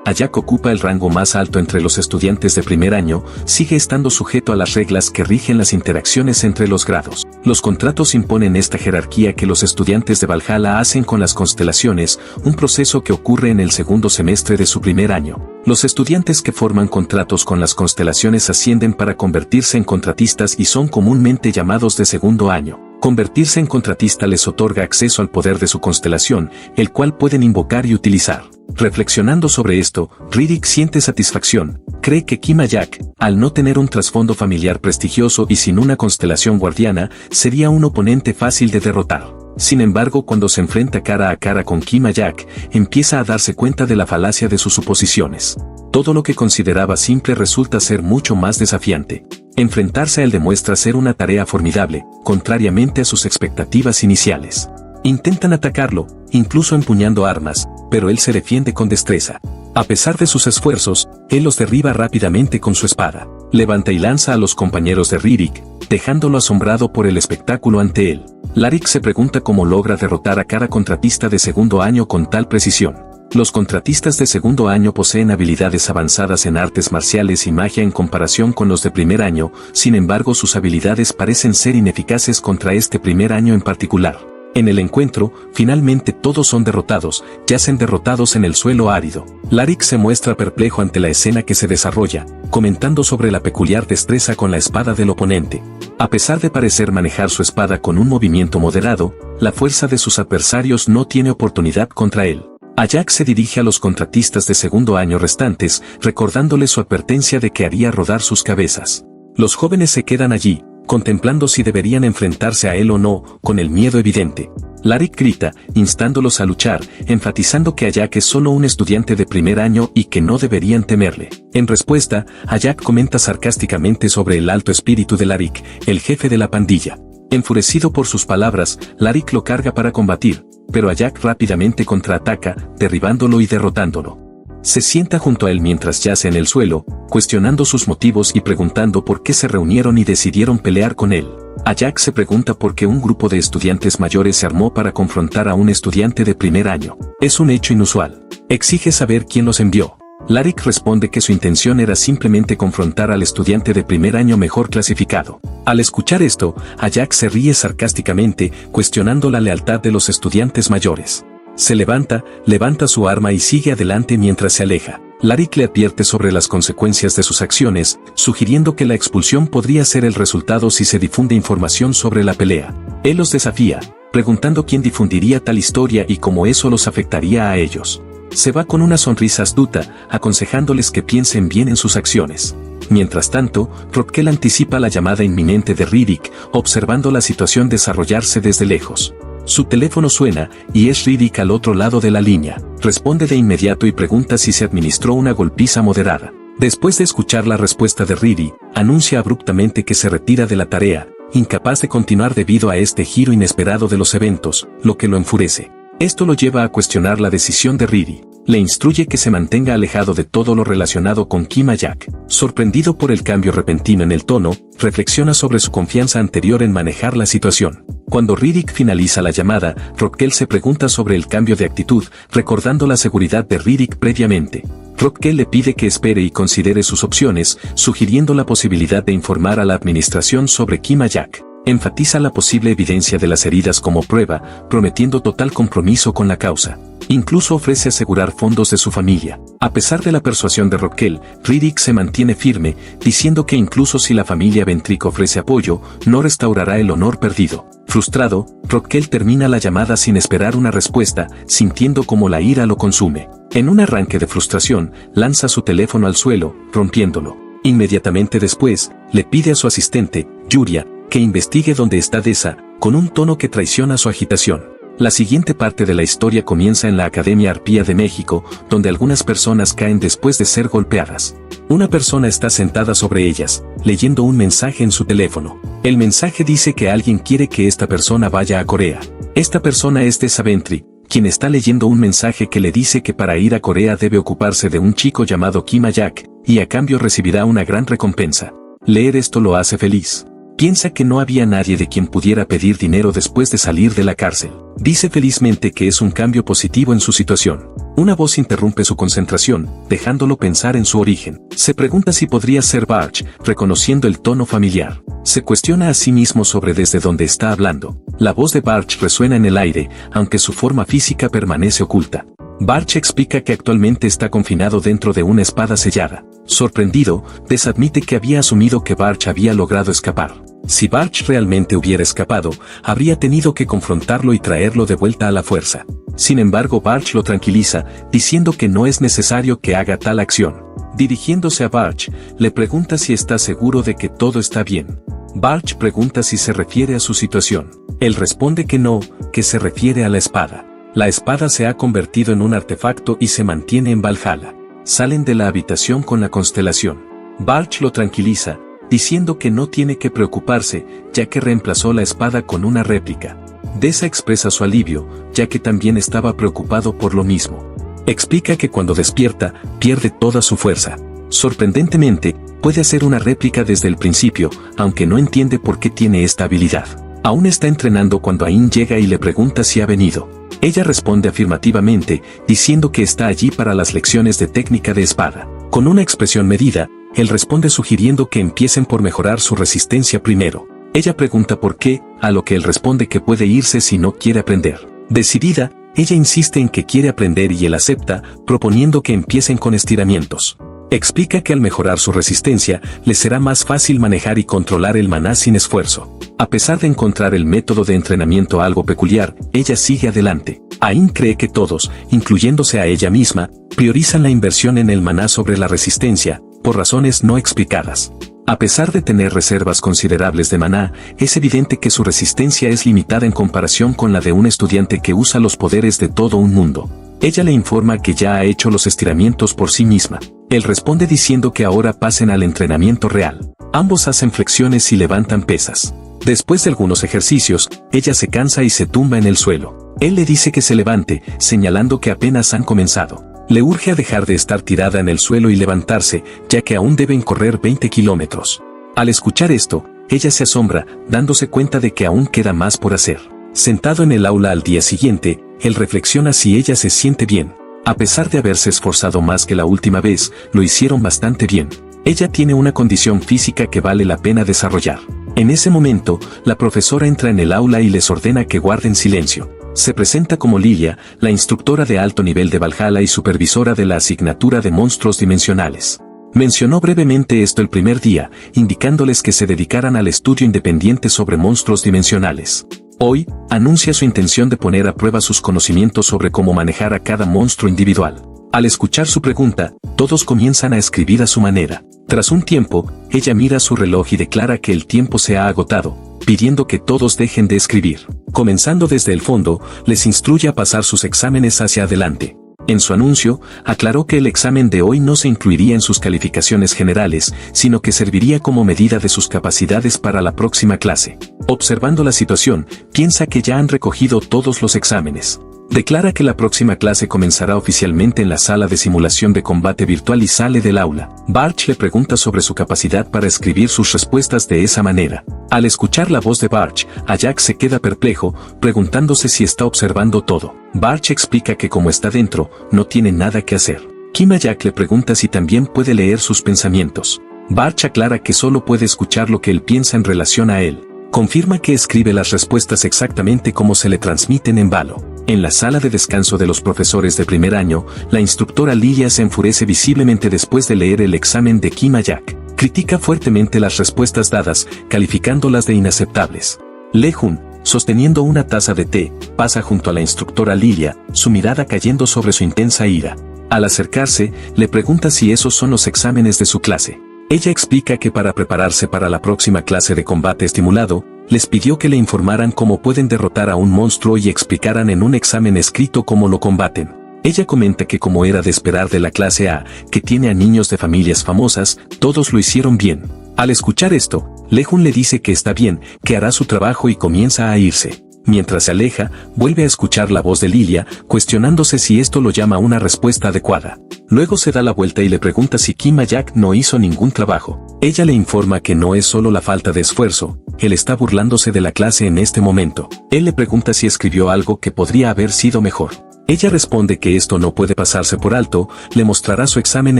Ajak ocupa el rango más alto entre los estudiantes de primer año, sigue estando sujeto a las reglas que rigen las interacciones entre los grados. Los contratos imponen esta jerarquía que los estudiantes de Valhalla hacen con las constelaciones, un proceso que ocurre en el segundo semestre de su primer año. Los estudiantes que forman contratos con las constelaciones ascienden para convertirse en contratistas y son comúnmente llamados de segundo año. Convertirse en contratista les otorga acceso al poder de su constelación, el cual pueden invocar y utilizar. Reflexionando sobre esto, Riddick siente satisfacción. Cree que Kim Ajak, al no tener un trasfondo familiar prestigioso y sin una constelación guardiana, sería un oponente fácil de derrotar. Sin embargo, cuando se enfrenta cara a cara con Kim Ajak, empieza a darse cuenta de la falacia de sus suposiciones. Todo lo que consideraba simple resulta ser mucho más desafiante. Enfrentarse a él demuestra ser una tarea formidable, contrariamente a sus expectativas iniciales. Intentan atacarlo, incluso empuñando armas, pero él se defiende con destreza. A pesar de sus esfuerzos, él los derriba rápidamente con su espada. Levanta y lanza a los compañeros de Riddick, dejándolo asombrado por el espectáculo ante él. Larik se pregunta cómo logra derrotar a cada contratista de segundo año con tal precisión. Los contratistas de segundo año poseen habilidades avanzadas en artes marciales y magia en comparación con los de primer año, sin embargo sus habilidades parecen ser ineficaces contra este primer año en particular. En el encuentro, finalmente todos son derrotados, yacen derrotados en el suelo árido. Larik se muestra perplejo ante la escena que se desarrolla, comentando sobre la peculiar destreza con la espada del oponente. A pesar de parecer manejar su espada con un movimiento moderado, la fuerza de sus adversarios no tiene oportunidad contra él. Ajak se dirige a los contratistas de segundo año restantes, recordándoles su advertencia de que haría rodar sus cabezas. Los jóvenes se quedan allí, contemplando si deberían enfrentarse a él o no, con el miedo evidente. Larik grita, instándolos a luchar, enfatizando que Ajak es solo un estudiante de primer año y que no deberían temerle. En respuesta, Ajak comenta sarcásticamente sobre el alto espíritu de Larik, el jefe de la pandilla. Enfurecido por sus palabras, Larik lo carga para combatir, pero Ajak rápidamente contraataca, derribándolo y derrotándolo. Se sienta junto a él mientras yace en el suelo, cuestionando sus motivos y preguntando por qué se reunieron y decidieron pelear con él. Ajak se pregunta por qué un grupo de estudiantes mayores se armó para confrontar a un estudiante de primer año. Es un hecho inusual. Exige saber quién los envió. Larik responde que su intención era simplemente confrontar al estudiante de primer año mejor clasificado. Al escuchar esto, Ajak se ríe sarcásticamente, cuestionando la lealtad de los estudiantes mayores. Se levanta su arma y sigue adelante mientras se aleja. Larik le advierte sobre las consecuencias de sus acciones, sugiriendo que la expulsión podría ser el resultado si se difunde información sobre la pelea. Él los desafía, preguntando quién difundiría tal historia y cómo eso los afectaría a ellos. Se va con una sonrisa astuta, aconsejándoles que piensen bien en sus acciones. Mientras tanto, Rockel anticipa la llamada inminente de Riddick, observando la situación desarrollarse desde lejos. Su teléfono suena, y es Riddick al otro lado de la línea. Responde de inmediato y pregunta si se administró una golpiza moderada. Después de escuchar la respuesta de Riddick, anuncia abruptamente que se retira de la tarea, incapaz de continuar debido a este giro inesperado de los eventos, lo que lo enfurece. Esto lo lleva a cuestionar la decisión de Riddick. Le instruye que se mantenga alejado de todo lo relacionado con Kim Ajak. Sorprendido por el cambio repentino en el tono, reflexiona sobre su confianza anterior en manejar la situación. Cuando Riddick finaliza la llamada, Rockel se pregunta sobre el cambio de actitud, recordando la seguridad de Riddick previamente. Rockel le pide que espere y considere sus opciones, sugiriendo la posibilidad de informar a la administración sobre Kim Ajak. Enfatiza la posible evidencia de las heridas como prueba, prometiendo total compromiso con la causa. Incluso ofrece asegurar fondos de su familia. A pesar de la persuasión de Rockel, Riddick se mantiene firme, diciendo que incluso si la familia Ventric ofrece apoyo, no restaurará el honor perdido. Frustrado, Rockel termina la llamada sin esperar una respuesta, sintiendo como la ira lo consume. En un arranque de frustración, lanza su teléfono al suelo, rompiéndolo. Inmediatamente después, le pide a su asistente, Yuria, que investigue dónde está Deza, con un tono que traiciona su agitación. La siguiente parte de la historia comienza en la Academia Arpía de México, donde algunas personas caen después de ser golpeadas. Una persona está sentada sobre ellas, leyendo un mensaje en su teléfono. El mensaje dice que alguien quiere que esta persona vaya a Corea. Esta persona es Deza Ventric, quien está leyendo un mensaje que le dice que para ir a Corea debe ocuparse de un chico llamado Kim Ajak, y a cambio recibirá una gran recompensa. Leer esto lo hace feliz. Piensa que no había nadie de quien pudiera pedir dinero después de salir de la cárcel. Dice felizmente que es un cambio positivo en su situación. Una voz interrumpe su concentración, dejándolo pensar en su origen. Se pregunta si podría ser Barch, reconociendo el tono familiar. Se cuestiona a sí mismo sobre desde dónde está hablando. La voz de Barch resuena en el aire, aunque su forma física permanece oculta. Barch explica que actualmente está confinado dentro de una espada sellada. Sorprendido, Deza admite que había asumido que Barch había logrado escapar. Si Barch realmente hubiera escapado, habría tenido que confrontarlo y traerlo de vuelta a la fuerza. Sin embargo, Barch lo tranquiliza, diciendo que no es necesario que haga tal acción. Dirigiéndose a Barch, le pregunta si está seguro de que todo está bien. Barch pregunta si se refiere a su situación. Él responde que no, que se refiere a la espada. La espada se ha convertido en un artefacto y se mantiene en Valhalla. Salen de la habitación con la constelación. Barch lo tranquiliza, diciendo que no tiene que preocuparse, ya que reemplazó la espada con una réplica. Deza expresa su alivio, ya que también estaba preocupado por lo mismo. Explica que cuando despierta, pierde toda su fuerza. Sorprendentemente, puede hacer una réplica desde el principio, aunque no entiende por qué tiene esta habilidad. Aún está entrenando cuando Ain llega y le pregunta si ha venido. Ella responde afirmativamente, diciendo que está allí para las lecciones de técnica de espada. Con una expresión medida, él responde sugiriendo que empiecen por mejorar su resistencia primero. Ella pregunta por qué, a lo que él responde que puede irse si no quiere aprender. Decidida, ella insiste en que quiere aprender y él acepta, proponiendo que empiecen con estiramientos. Explica que al mejorar su resistencia, les será más fácil manejar y controlar el maná sin esfuerzo. A pesar de encontrar el método de entrenamiento algo peculiar, ella sigue adelante. Ain cree que todos, incluyéndose a ella misma, priorizan la inversión en el maná sobre la resistencia, por razones no explicadas. A pesar de tener reservas considerables de maná, es evidente que su resistencia es limitada en comparación con la de un estudiante que usa los poderes de todo un mundo. Ella le informa que ya ha hecho los estiramientos por sí misma. Él responde diciendo que ahora pasen al entrenamiento real. Ambos hacen flexiones y levantan pesas. Después de algunos ejercicios, ella se cansa y se tumba en el suelo. Él le dice que se levante, señalando que apenas han comenzado. Le urge a dejar de estar tirada en el suelo y levantarse, ya que aún deben correr 20 kilómetros. Al escuchar esto, ella se asombra, dándose cuenta de que aún queda más por hacer. Sentado en el aula al día siguiente, él reflexiona si ella se siente bien. A pesar de haberse esforzado más que la última vez, lo hicieron bastante bien. Ella tiene una condición física que vale la pena desarrollar. En ese momento, la profesora entra en el aula y les ordena que guarden silencio. Se presenta como Lilia, la instructora de alto nivel de Valhalla y supervisora de la asignatura de monstruos dimensionales. Mencionó brevemente esto el primer día, indicándoles que se dedicaran al estudio independiente sobre monstruos dimensionales. Hoy, anuncia su intención de poner a prueba sus conocimientos sobre cómo manejar a cada monstruo individual. Al escuchar su pregunta, todos comienzan a escribir a su manera. Tras un tiempo, ella mira su reloj y declara que el tiempo se ha agotado, pidiendo que todos dejen de escribir. Comenzando desde el fondo, les instruye a pasar sus exámenes hacia adelante. En su anuncio, aclaró que el examen de hoy no se incluiría en sus calificaciones generales, sino que serviría como medida de sus capacidades para la próxima clase. Observando la situación, piensa que ya han recogido todos los exámenes. Declara que la próxima clase comenzará oficialmente en la sala de simulación de combate virtual y sale del aula. Barch le pregunta sobre su capacidad para escribir sus respuestas de esa manera. Al escuchar la voz de Barch, Jack se queda perplejo, preguntándose si está observando todo. Barch explica que como está dentro, no tiene nada que hacer. Jack le pregunta si también puede leer sus pensamientos. Barch aclara que solo puede escuchar lo que él piensa en relación a él. Confirma que escribe las respuestas exactamente como se le transmiten en Valo. En la sala de descanso de los profesores de primer año, la instructora Lilia se enfurece visiblemente después de leer el examen de Jack. Critica fuertemente las respuestas dadas, calificándolas de inaceptables. Lehun, sosteniendo una taza de té, pasa junto a la instructora Lilia, su mirada cayendo sobre su intensa ira. Al acercarse, le pregunta si esos son los exámenes de su clase. Ella explica que para prepararse para la próxima clase de combate estimulado, les pidió que le informaran cómo pueden derrotar a un monstruo y explicaran en un examen escrito cómo lo combaten. Ella comenta que como era de esperar de la clase A, que tiene a niños de familias famosas, todos lo hicieron bien. Al escuchar esto, Lehun le dice que está bien, que hará su trabajo y comienza a irse. Mientras se aleja, vuelve a escuchar la voz de Lilia, cuestionándose si esto lo llama una respuesta adecuada. Luego se da la vuelta y le pregunta si Jack no hizo ningún trabajo. Ella le informa que no es solo la falta de esfuerzo, él está burlándose de la clase en este momento. Él le pregunta si escribió algo que podría haber sido mejor. Ella responde que esto no puede pasarse por alto, le mostrará su examen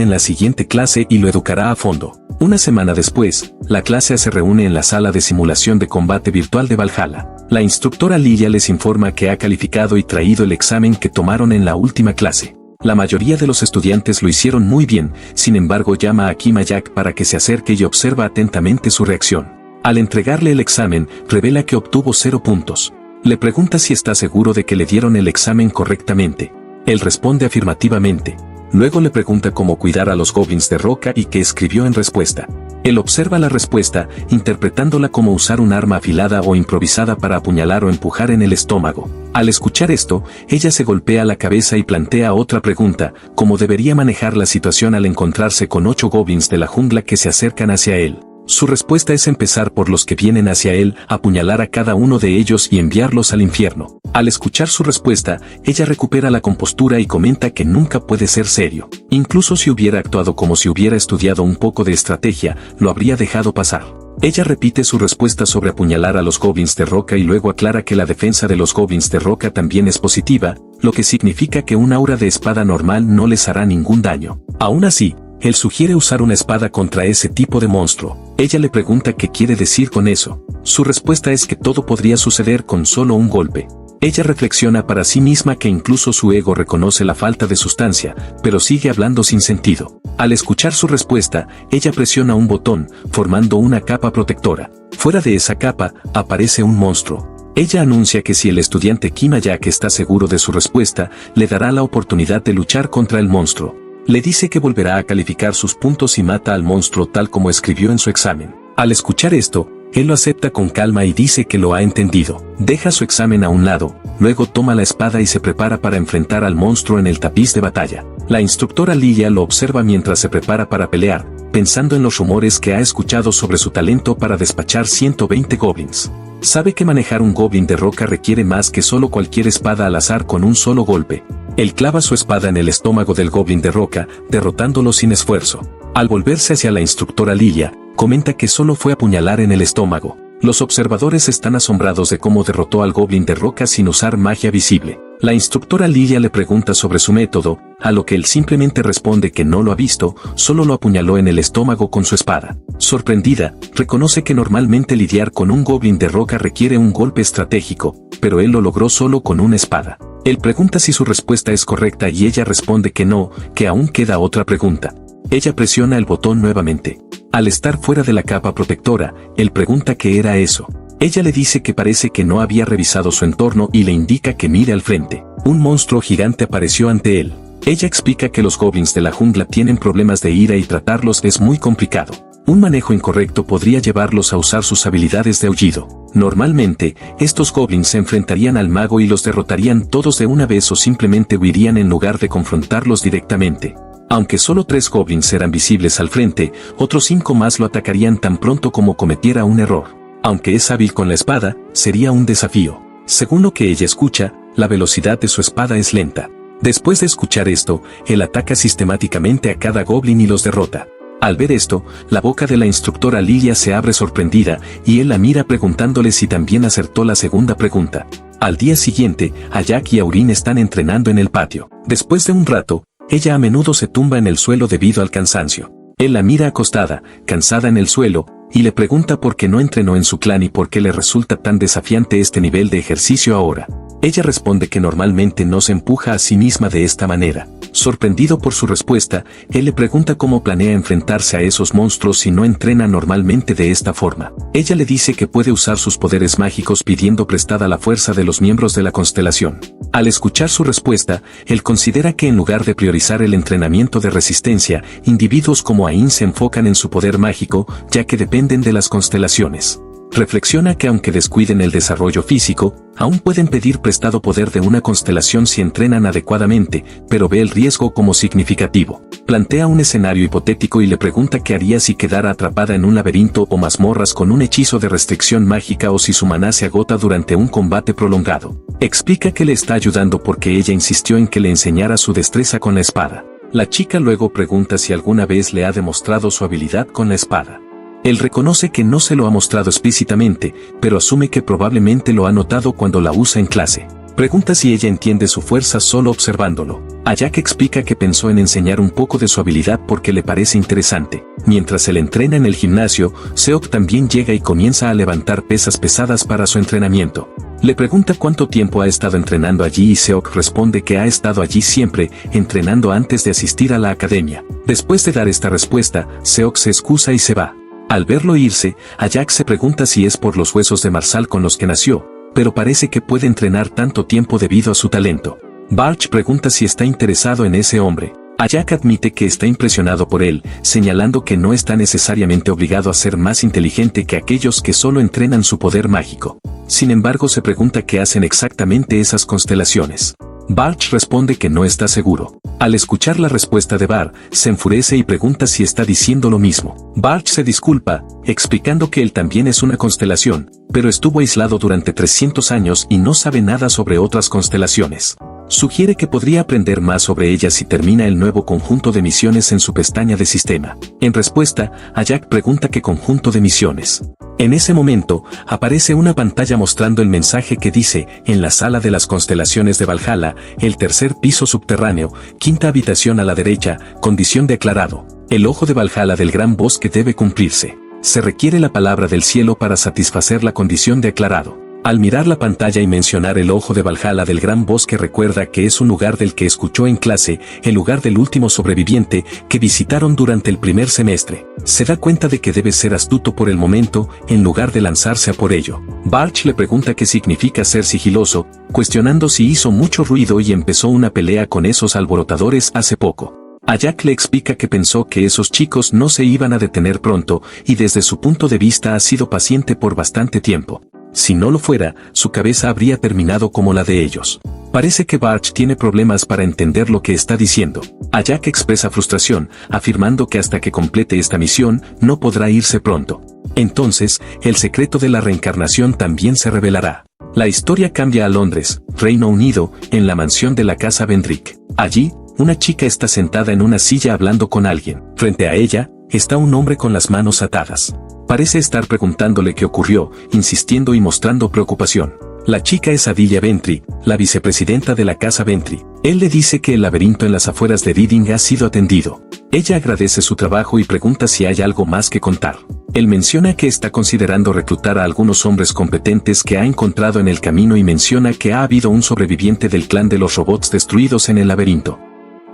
en la siguiente clase y lo educará a fondo. Una semana después, la clase se reúne en la sala de simulación de combate virtual de Valhalla. La instructora Lilia les informa que ha calificado y traído el examen que tomaron en la última clase. La mayoría de los estudiantes lo hicieron muy bien, sin embargo llama a Jack para que se acerque y observa atentamente su reacción. Al entregarle el examen, revela que obtuvo 0 puntos. Le pregunta si está seguro de que le dieron el examen correctamente. Él responde afirmativamente. Luego le pregunta cómo cuidar a los goblins de roca y qué escribió en respuesta. Él observa la respuesta, interpretándola como usar un arma afilada o improvisada para apuñalar o empujar en el estómago. Al escuchar esto, ella se golpea la cabeza y plantea otra pregunta, cómo debería manejar la situación al encontrarse con 8 goblins de la jungla que se acercan hacia él. Su respuesta es empezar por los que vienen hacia él, apuñalar a cada uno de ellos y enviarlos al infierno. Al escuchar su respuesta, ella recupera la compostura y comenta que nunca puede ser serio. Incluso si hubiera actuado como si hubiera estudiado un poco de estrategia, lo habría dejado pasar. Ella repite su respuesta sobre apuñalar a los goblins de roca y luego aclara que la defensa de los goblins de roca también es positiva, lo que significa que un aura de espada normal no les hará ningún daño. Aún así, él sugiere usar una espada contra ese tipo de monstruo. Ella le pregunta qué quiere decir con eso. Su respuesta es que todo podría suceder con solo un golpe. Ella reflexiona para sí misma que incluso su ego reconoce la falta de sustancia, pero sigue hablando sin sentido. Al escuchar su respuesta, ella presiona un botón, formando una capa protectora. Fuera de esa capa, aparece un monstruo. Ella anuncia que si el estudiante Jack está seguro de su respuesta, le dará la oportunidad de luchar contra el monstruo. Le dice que volverá a calificar sus puntos y mata al monstruo tal como escribió en su examen. Al escuchar esto, él lo acepta con calma y dice que lo ha entendido. Deja su examen a un lado, luego toma la espada y se prepara para enfrentar al monstruo en el tapiz de batalla. La instructora Lilia lo observa mientras se prepara para pelear, pensando en los rumores que ha escuchado sobre su talento para despachar 120 goblins. Sabe que manejar un goblin de roca requiere más que solo cualquier espada al azar con un solo golpe. Él clava su espada en el estómago del goblin de roca, derrotándolo sin esfuerzo. Al volverse hacia la instructora Lilia, comenta que solo fue apuñalar en el estómago. Los observadores están asombrados de cómo derrotó al goblin de roca sin usar magia visible. La instructora Lilia le pregunta sobre su método, a lo que él simplemente responde que no lo ha visto, solo lo apuñaló en el estómago con su espada. Sorprendida, reconoce que normalmente lidiar con un goblin de roca requiere un golpe estratégico, pero él lo logró solo con una espada. Él pregunta si su respuesta es correcta y ella responde que no, que aún queda otra pregunta. Ella presiona el botón nuevamente. Al estar fuera de la capa protectora, él pregunta qué era eso. Ella le dice que parece que no había revisado su entorno y le indica que mire al frente. Un monstruo gigante apareció ante él. Ella explica que los goblins de la jungla tienen problemas de ira y tratarlos es muy complicado. Un manejo incorrecto podría llevarlos a usar sus habilidades de aullido. Normalmente, estos goblins se enfrentarían al mago y los derrotarían todos de una vez o simplemente huirían en lugar de confrontarlos directamente. Aunque solo 3 goblins eran visibles al frente, otros 5 más lo atacarían tan pronto como cometiera un error. Aunque es hábil con la espada, sería un desafío. Según lo que ella escucha, la velocidad de su espada es lenta. Después de escuchar esto, él ataca sistemáticamente a cada goblin y los derrota. Al ver esto, la boca de la instructora Lilia se abre sorprendida y él la mira preguntándole si también acertó la segunda pregunta. Al día siguiente, Ajak y Aurin están entrenando en el patio. Después de un rato, ella a menudo se tumba en el suelo debido al cansancio. Él la mira acostada, cansada en el suelo, y le pregunta por qué no entrenó en su clan y por qué le resulta tan desafiante este nivel de ejercicio ahora. Ella responde que normalmente no se empuja a sí misma de esta manera. Sorprendido por su respuesta, él le pregunta cómo planea enfrentarse a esos monstruos si no entrena normalmente de esta forma. Ella le dice que puede usar sus poderes mágicos pidiendo prestada la fuerza de los miembros de la constelación. Al escuchar su respuesta, él considera que en lugar de priorizar el entrenamiento de resistencia, individuos como Ain se enfocan en su poder mágico, ya que dependen de las constelaciones. Reflexiona que aunque descuiden el desarrollo físico, aún pueden pedir prestado poder de una constelación si entrenan adecuadamente, pero ve el riesgo como significativo. Plantea un escenario hipotético y le pregunta qué haría si quedara atrapada en un laberinto o mazmorras con un hechizo de restricción mágica o si su maná se agota durante un combate prolongado. Explica que le está ayudando porque ella insistió en que le enseñara su destreza con la espada. La chica luego pregunta si alguna vez le ha demostrado su habilidad con la espada. Él reconoce que no se lo ha mostrado explícitamente, pero asume que probablemente lo ha notado cuando la usa en clase. Pregunta si ella entiende su fuerza solo observándolo. Ajak explica que pensó en enseñar un poco de su habilidad porque le parece interesante. Mientras él entrena en el gimnasio, Seok también llega y comienza a levantar pesas pesadas para su entrenamiento. Le pregunta cuánto tiempo ha estado entrenando allí y Seok responde que ha estado allí siempre, entrenando antes de asistir a la academia. Después de dar esta respuesta, Seok se excusa y se va. Al verlo irse, Ajak se pregunta si es por los huesos de Marsal con los que nació, pero parece que puede entrenar tanto tiempo debido a su talento. Barch pregunta si está interesado en ese hombre. Ajak admite que está impresionado por él, señalando que no está necesariamente obligado a ser más inteligente que aquellos que solo entrenan su poder mágico. Sin embargo, se pregunta qué hacen exactamente esas constelaciones. Barch responde que no está seguro. Al escuchar la respuesta de Bar, se enfurece y pregunta si está diciendo lo mismo. Barch se disculpa, explicando que él también es una constelación, pero estuvo aislado durante 300 años y no sabe nada sobre otras constelaciones. Sugiere que podría aprender más sobre ellas si termina el nuevo conjunto de misiones en su pestaña de sistema. En respuesta, Ajak pregunta qué conjunto de misiones. En ese momento, aparece una pantalla mostrando el mensaje que dice, en la sala de las constelaciones de Valhalla, el tercer piso subterráneo, quinta habitación a la derecha, condición de aclarado. El ojo de Valhalla del gran bosque debe cumplirse. Se requiere la palabra del cielo para satisfacer la condición de aclarado. Al mirar la pantalla y mencionar el ojo de Valhalla del gran bosque recuerda que es un lugar del que escuchó en clase, el lugar del último sobreviviente que visitaron durante el primer semestre. Se da cuenta de que debe ser astuto por el momento, en lugar de lanzarse a por ello. Barch le pregunta qué significa ser sigiloso, cuestionando si hizo mucho ruido y empezó una pelea con esos alborotadores hace poco. A Jack le explica que pensó que esos chicos no se iban a detener pronto y desde su punto de vista ha sido paciente por bastante tiempo. Si no lo fuera, su cabeza habría terminado como la de ellos. Parece que Barch tiene problemas para entender lo que está diciendo. A Jack expresa frustración, afirmando que hasta que complete esta misión, no podrá irse pronto. Entonces, el secreto de la reencarnación también se revelará. La historia cambia a Londres, Reino Unido, en la mansión de la casa Vendrick. Allí, una chica está sentada en una silla hablando con alguien. Frente a ella, está un hombre con las manos atadas. Parece estar preguntándole qué ocurrió, insistiendo y mostrando preocupación. La chica es Adelia Ventry, la vicepresidenta de la casa Ventry. Él le dice que el laberinto en las afueras de Reading ha sido atendido. Ella agradece su trabajo y pregunta si hay algo más que contar. Él menciona que está considerando reclutar a algunos hombres competentes que ha encontrado en el camino y menciona que ha habido un sobreviviente del clan de los robots destruidos en el laberinto.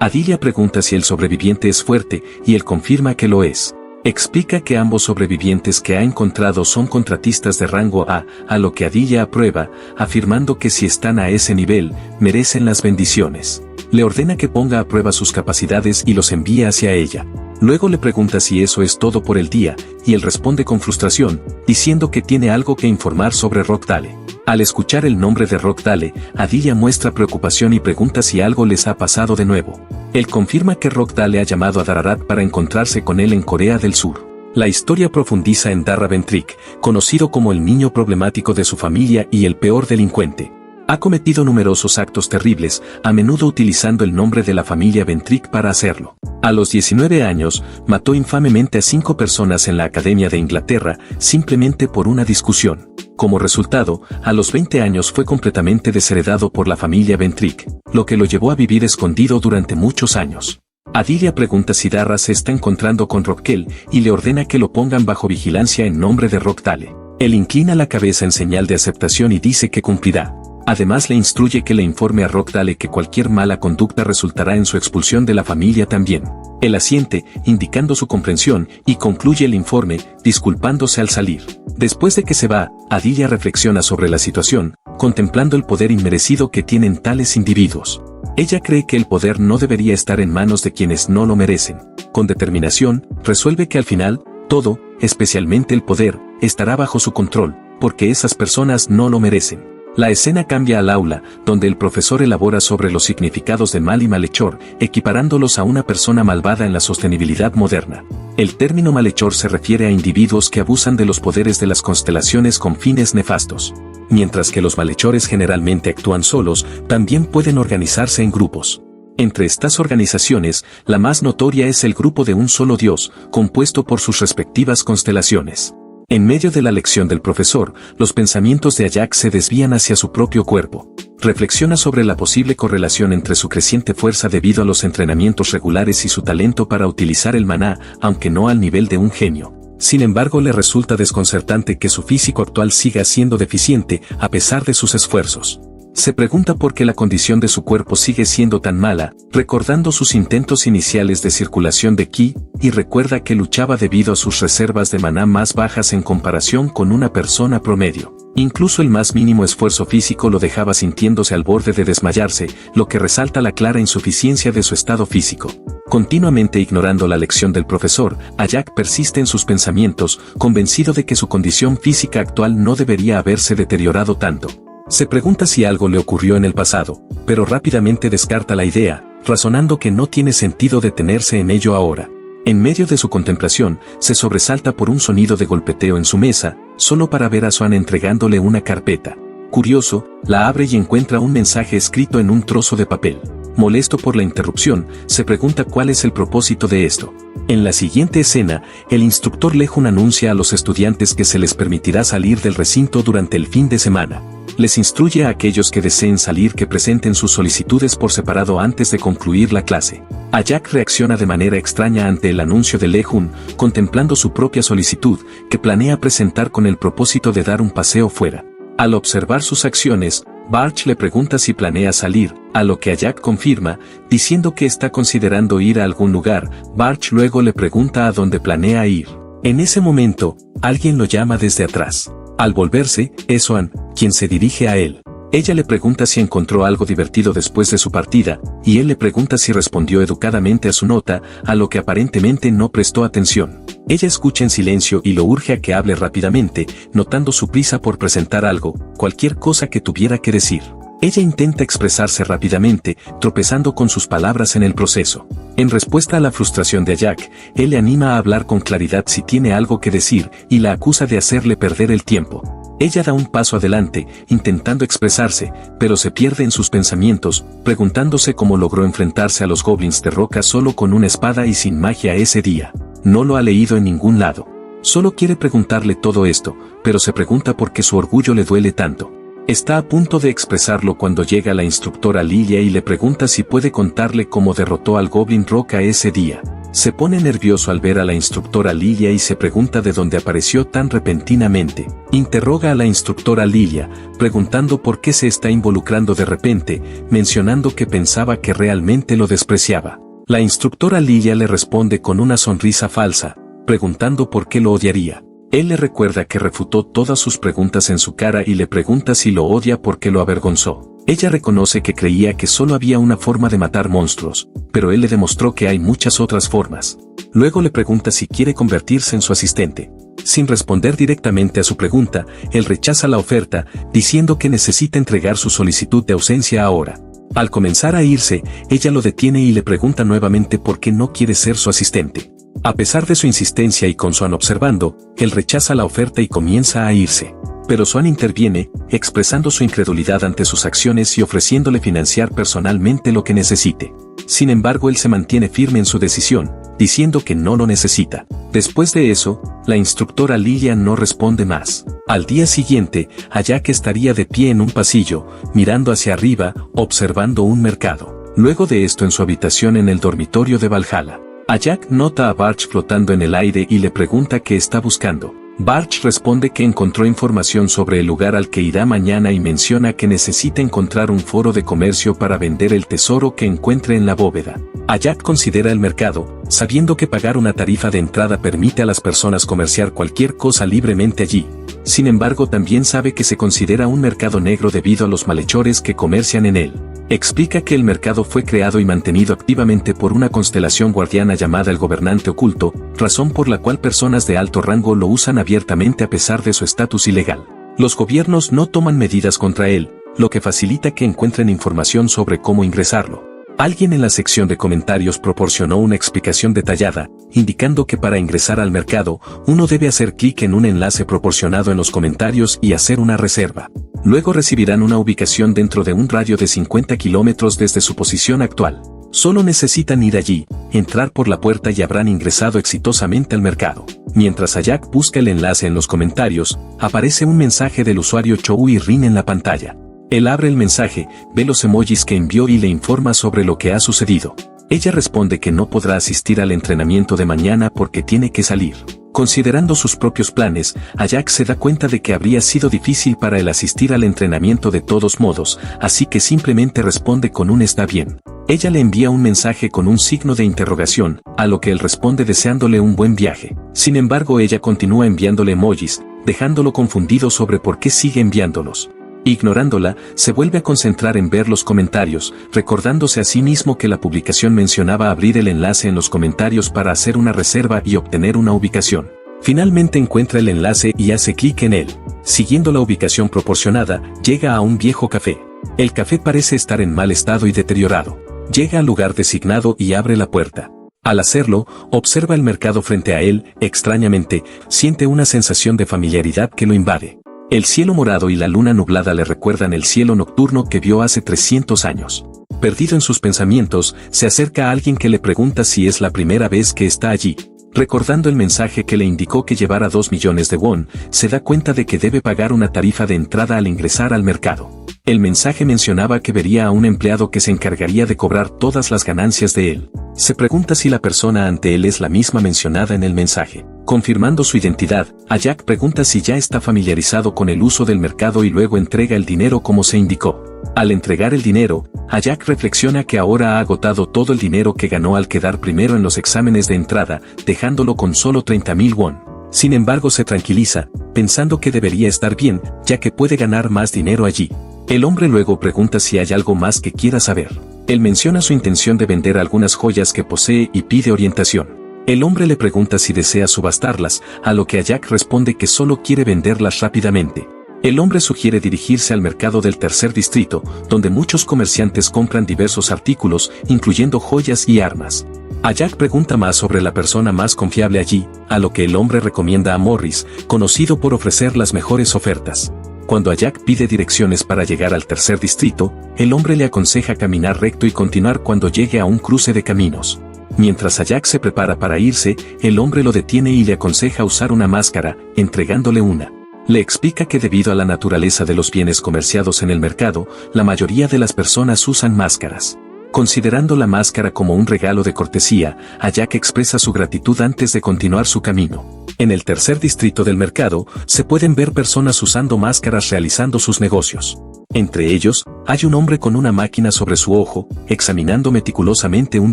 Adelia pregunta si el sobreviviente es fuerte y él confirma que lo es. Explica que ambos sobrevivientes que ha encontrado son contratistas de rango A, a lo que Adelia aprueba, afirmando que si están a ese nivel, merecen las bendiciones. Le ordena que ponga a prueba sus capacidades y los envíe hacia ella. Luego le pregunta si eso es todo por el día, y él responde con frustración, diciendo que tiene algo que informar sobre Rockdale. Al escuchar el nombre de Rockdale, Adelia muestra preocupación y pregunta si algo les ha pasado de nuevo. Él confirma que Rockdale ha llamado a Dararat para encontrarse con él en Corea del Sur. La historia profundiza en Darra Ventrick, conocido como el niño problemático de su familia y el peor delincuente. Ha cometido numerosos actos terribles, a menudo utilizando el nombre de la familia Ventrick para hacerlo. A los 19 años, mató infamemente a 5 personas en la Academia de Inglaterra, simplemente por una discusión. Como resultado, a los 20 años fue completamente desheredado por la familia Ventrick, lo que lo llevó a vivir escondido durante muchos años. Adelia pregunta si Darra se está encontrando con Rockell y le ordena que lo pongan bajo vigilancia en nombre de Rockdale. Él inclina la cabeza en señal de aceptación y dice que cumplirá. Además le instruye que le informe a Rockdale que cualquier mala conducta resultará en su expulsión de la familia también. Él asiente, indicando su comprensión, y concluye el informe, disculpándose al salir. Después de que se va, Adelia reflexiona sobre la situación, contemplando el poder inmerecido que tienen tales individuos. Ella cree que el poder no debería estar en manos de quienes no lo merecen. Con determinación, resuelve que al final, todo, especialmente el poder, estará bajo su control, porque esas personas no lo merecen. La escena cambia al aula, donde el profesor elabora sobre los significados de mal y malhechor, equiparándolos a una persona malvada en la sostenibilidad moderna. El término malhechor se refiere a individuos que abusan de los poderes de las constelaciones con fines nefastos. Mientras que los malhechores generalmente actúan solos, también pueden organizarse en grupos. Entre estas organizaciones, la más notoria es el grupo de un solo dios, compuesto por sus respectivas constelaciones. En medio de la lección del profesor, los pensamientos de Ajak se desvían hacia su propio cuerpo. Reflexiona sobre la posible correlación entre su creciente fuerza debido a los entrenamientos regulares y su talento para utilizar el maná, aunque no al nivel de un genio. Sin embargo, le resulta desconcertante que su físico actual siga siendo deficiente a pesar de sus esfuerzos. Se pregunta por qué la condición de su cuerpo sigue siendo tan mala, recordando sus intentos iniciales de circulación de ki, y recuerda que luchaba debido a sus reservas de maná más bajas en comparación con una persona promedio. Incluso el más mínimo esfuerzo físico lo dejaba sintiéndose al borde de desmayarse, lo que resalta la clara insuficiencia de su estado físico. Continuamente ignorando la lección del profesor, Ajak persiste en sus pensamientos, convencido de que su condición física actual no debería haberse deteriorado tanto. Se pregunta si algo le ocurrió en el pasado, pero rápidamente descarta la idea, razonando que no tiene sentido detenerse en ello ahora. En medio de su contemplación, se sobresalta por un sonido de golpeteo en su mesa, solo para ver a Swan entregándole una carpeta. Curioso, la abre y encuentra un mensaje escrito en un trozo de papel. Molesto por la interrupción, se pregunta cuál es el propósito de esto. En la siguiente escena, el instructor Lejun anuncia a los estudiantes que se les permitirá salir del recinto durante el fin de semana. Les instruye a aquellos que deseen salir que presenten sus solicitudes por separado antes de concluir la clase. Ajak reacciona de manera extraña ante el anuncio de Lejun, contemplando su propia solicitud, que planea presentar con el propósito de dar un paseo fuera. Al observar sus acciones, Barch le pregunta si planea salir, a lo que Ajak confirma, diciendo que está considerando ir a algún lugar. Barch luego le pregunta a dónde planea ir. En ese momento, alguien lo llama desde atrás. Al volverse, es Swan, quien se dirige a él. Ella le pregunta si encontró algo divertido después de su partida, y él le pregunta si respondió educadamente a su nota, a lo que aparentemente no prestó atención. Ella escucha en silencio y lo urge a que hable rápidamente, notando su prisa por presentar algo, cualquier cosa que tuviera que decir. Ella intenta expresarse rápidamente, tropezando con sus palabras en el proceso. En respuesta a la frustración de Ajak, él le anima a hablar con claridad si tiene algo que decir, y la acusa de hacerle perder el tiempo. Ella da un paso adelante, intentando expresarse, pero se pierde en sus pensamientos, preguntándose cómo logró enfrentarse a los goblins de roca solo con una espada y sin magia ese día. No lo ha leído en ningún lado. Solo quiere preguntarle todo esto, pero se pregunta por qué su orgullo le duele tanto. Está a punto de expresarlo cuando llega la instructora Lilia y le pregunta si puede contarle cómo derrotó al Goblin Roca ese día. Se pone nervioso al ver a la instructora Lilia y se pregunta de dónde apareció tan repentinamente. Interroga a la instructora Lilia, preguntando por qué se está involucrando de repente, mencionando que pensaba que realmente lo despreciaba. La instructora Lilia le responde con una sonrisa falsa, preguntando por qué lo odiaría. Él le recuerda que refutó todas sus preguntas en su cara y le pregunta si lo odia porque lo avergonzó. Ella reconoce que creía que solo había una forma de matar monstruos, pero él le demostró que hay muchas otras formas. Luego le pregunta si quiere convertirse en su asistente. Sin responder directamente a su pregunta, él rechaza la oferta, diciendo que necesita entregar su solicitud de ausencia ahora. Al comenzar a irse, ella lo detiene y le pregunta nuevamente por qué no quiere ser su asistente. A pesar de su insistencia y con Swan observando, él rechaza la oferta y comienza a irse. Pero Swan interviene, expresando su incredulidad ante sus acciones y ofreciéndole financiar personalmente lo que necesite. Sin embargo, él se mantiene firme en su decisión, diciendo que no lo necesita. Después de eso, la instructora Lilia no responde más. Al día siguiente, Ajak estaría de pie en un pasillo, mirando hacia arriba, observando un mercado. Luego de esto en su habitación en el dormitorio de Valhalla. Ajak nota a Barch flotando en el aire y le pregunta qué está buscando. Barch responde que encontró información sobre el lugar al que irá mañana y menciona que necesita encontrar un foro de comercio para vender el tesoro que encuentre en la bóveda. Ajak considera el mercado, sabiendo que pagar una tarifa de entrada permite a las personas comerciar cualquier cosa libremente allí. Sin embargo, también sabe que se considera un mercado negro debido a los malhechores que comercian en él. Explica que el mercado fue creado y mantenido activamente por una constelación guardiana llamada el Gobernante Oculto, razón por la cual personas de alto rango lo usan abiertamente a pesar de su estatus ilegal. Los gobiernos no toman medidas contra él, lo que facilita que encuentren información sobre cómo ingresarlo. Alguien en la sección de comentarios proporcionó una explicación detallada, indicando que para ingresar al mercado, uno debe hacer clic en un enlace proporcionado en los comentarios y hacer una reserva. Luego recibirán una ubicación dentro de un radio de 50 kilómetros desde su posición actual. Solo necesitan ir allí, entrar por la puerta y habrán ingresado exitosamente al mercado. Mientras Ajak busca el enlace en los comentarios, aparece un mensaje del usuario Choui Rin en la pantalla. Él abre el mensaje, ve los emojis que envió y le informa sobre lo que ha sucedido. Ella responde que no podrá asistir al entrenamiento de mañana porque tiene que salir. Considerando sus propios planes, Ajak se da cuenta de que habría sido difícil para él asistir al entrenamiento de todos modos, así que simplemente responde con un está bien. Ella le envía un mensaje con un signo de interrogación, a lo que él responde deseándole un buen viaje. Sin embargo, ella continúa enviándole emojis, dejándolo confundido sobre por qué sigue enviándolos. Ignorándola, se vuelve a concentrar en ver los comentarios, recordándose a sí mismo que la publicación mencionaba abrir el enlace en los comentarios para hacer una reserva y obtener una ubicación. Finalmente encuentra el enlace y hace clic en él. Siguiendo la ubicación proporcionada, llega a un viejo café. El café parece estar en mal estado y deteriorado. Llega al lugar designado y abre la puerta. Al hacerlo, observa el mercado frente a él, extrañamente, siente una sensación de familiaridad que lo invade. El cielo morado y la luna nublada le recuerdan el cielo nocturno que vio hace 300 años. Perdido en sus pensamientos, se acerca a alguien que le pregunta si es la primera vez que está allí. Recordando el mensaje que le indicó que llevara 2 millones de won, se da cuenta de que debe pagar una tarifa de entrada al ingresar al mercado. El mensaje mencionaba que vería a un empleado que se encargaría de cobrar todas las ganancias de él. Se pregunta si la persona ante él es la misma mencionada en el mensaje. Confirmando su identidad, Ajak pregunta si ya está familiarizado con el uso del mercado y luego entrega el dinero como se indicó. Al entregar el dinero, Ajak reflexiona que ahora ha agotado todo el dinero que ganó al quedar primero en los exámenes de entrada, dejándolo con solo 30.000 won. Sin embargo, se tranquiliza, pensando que debería estar bien, ya que puede ganar más dinero allí. El hombre luego pregunta si hay algo más que quiera saber. Él menciona su intención de vender algunas joyas que posee y pide orientación. El hombre le pregunta si desea subastarlas, a lo que Ajak responde que solo quiere venderlas rápidamente. El hombre sugiere dirigirse al mercado del tercer distrito, donde muchos comerciantes compran diversos artículos, incluyendo joyas y armas. Ajak pregunta más sobre la persona más confiable allí, a lo que el hombre recomienda a Morris, conocido por ofrecer las mejores ofertas. Cuando Ajak pide direcciones para llegar al tercer distrito, el hombre le aconseja caminar recto y continuar cuando llegue a un cruce de caminos. Mientras Ajak se prepara para irse, el hombre lo detiene y le aconseja usar una máscara, entregándole una. Le explica que debido a la naturaleza de los bienes comerciados en el mercado, la mayoría de las personas usan máscaras. Considerando la máscara como un regalo de cortesía, Ajak expresa su gratitud antes de continuar su camino. En el tercer distrito del mercado, se pueden ver personas usando máscaras realizando sus negocios. Entre ellos, hay un hombre con una máquina sobre su ojo, examinando meticulosamente un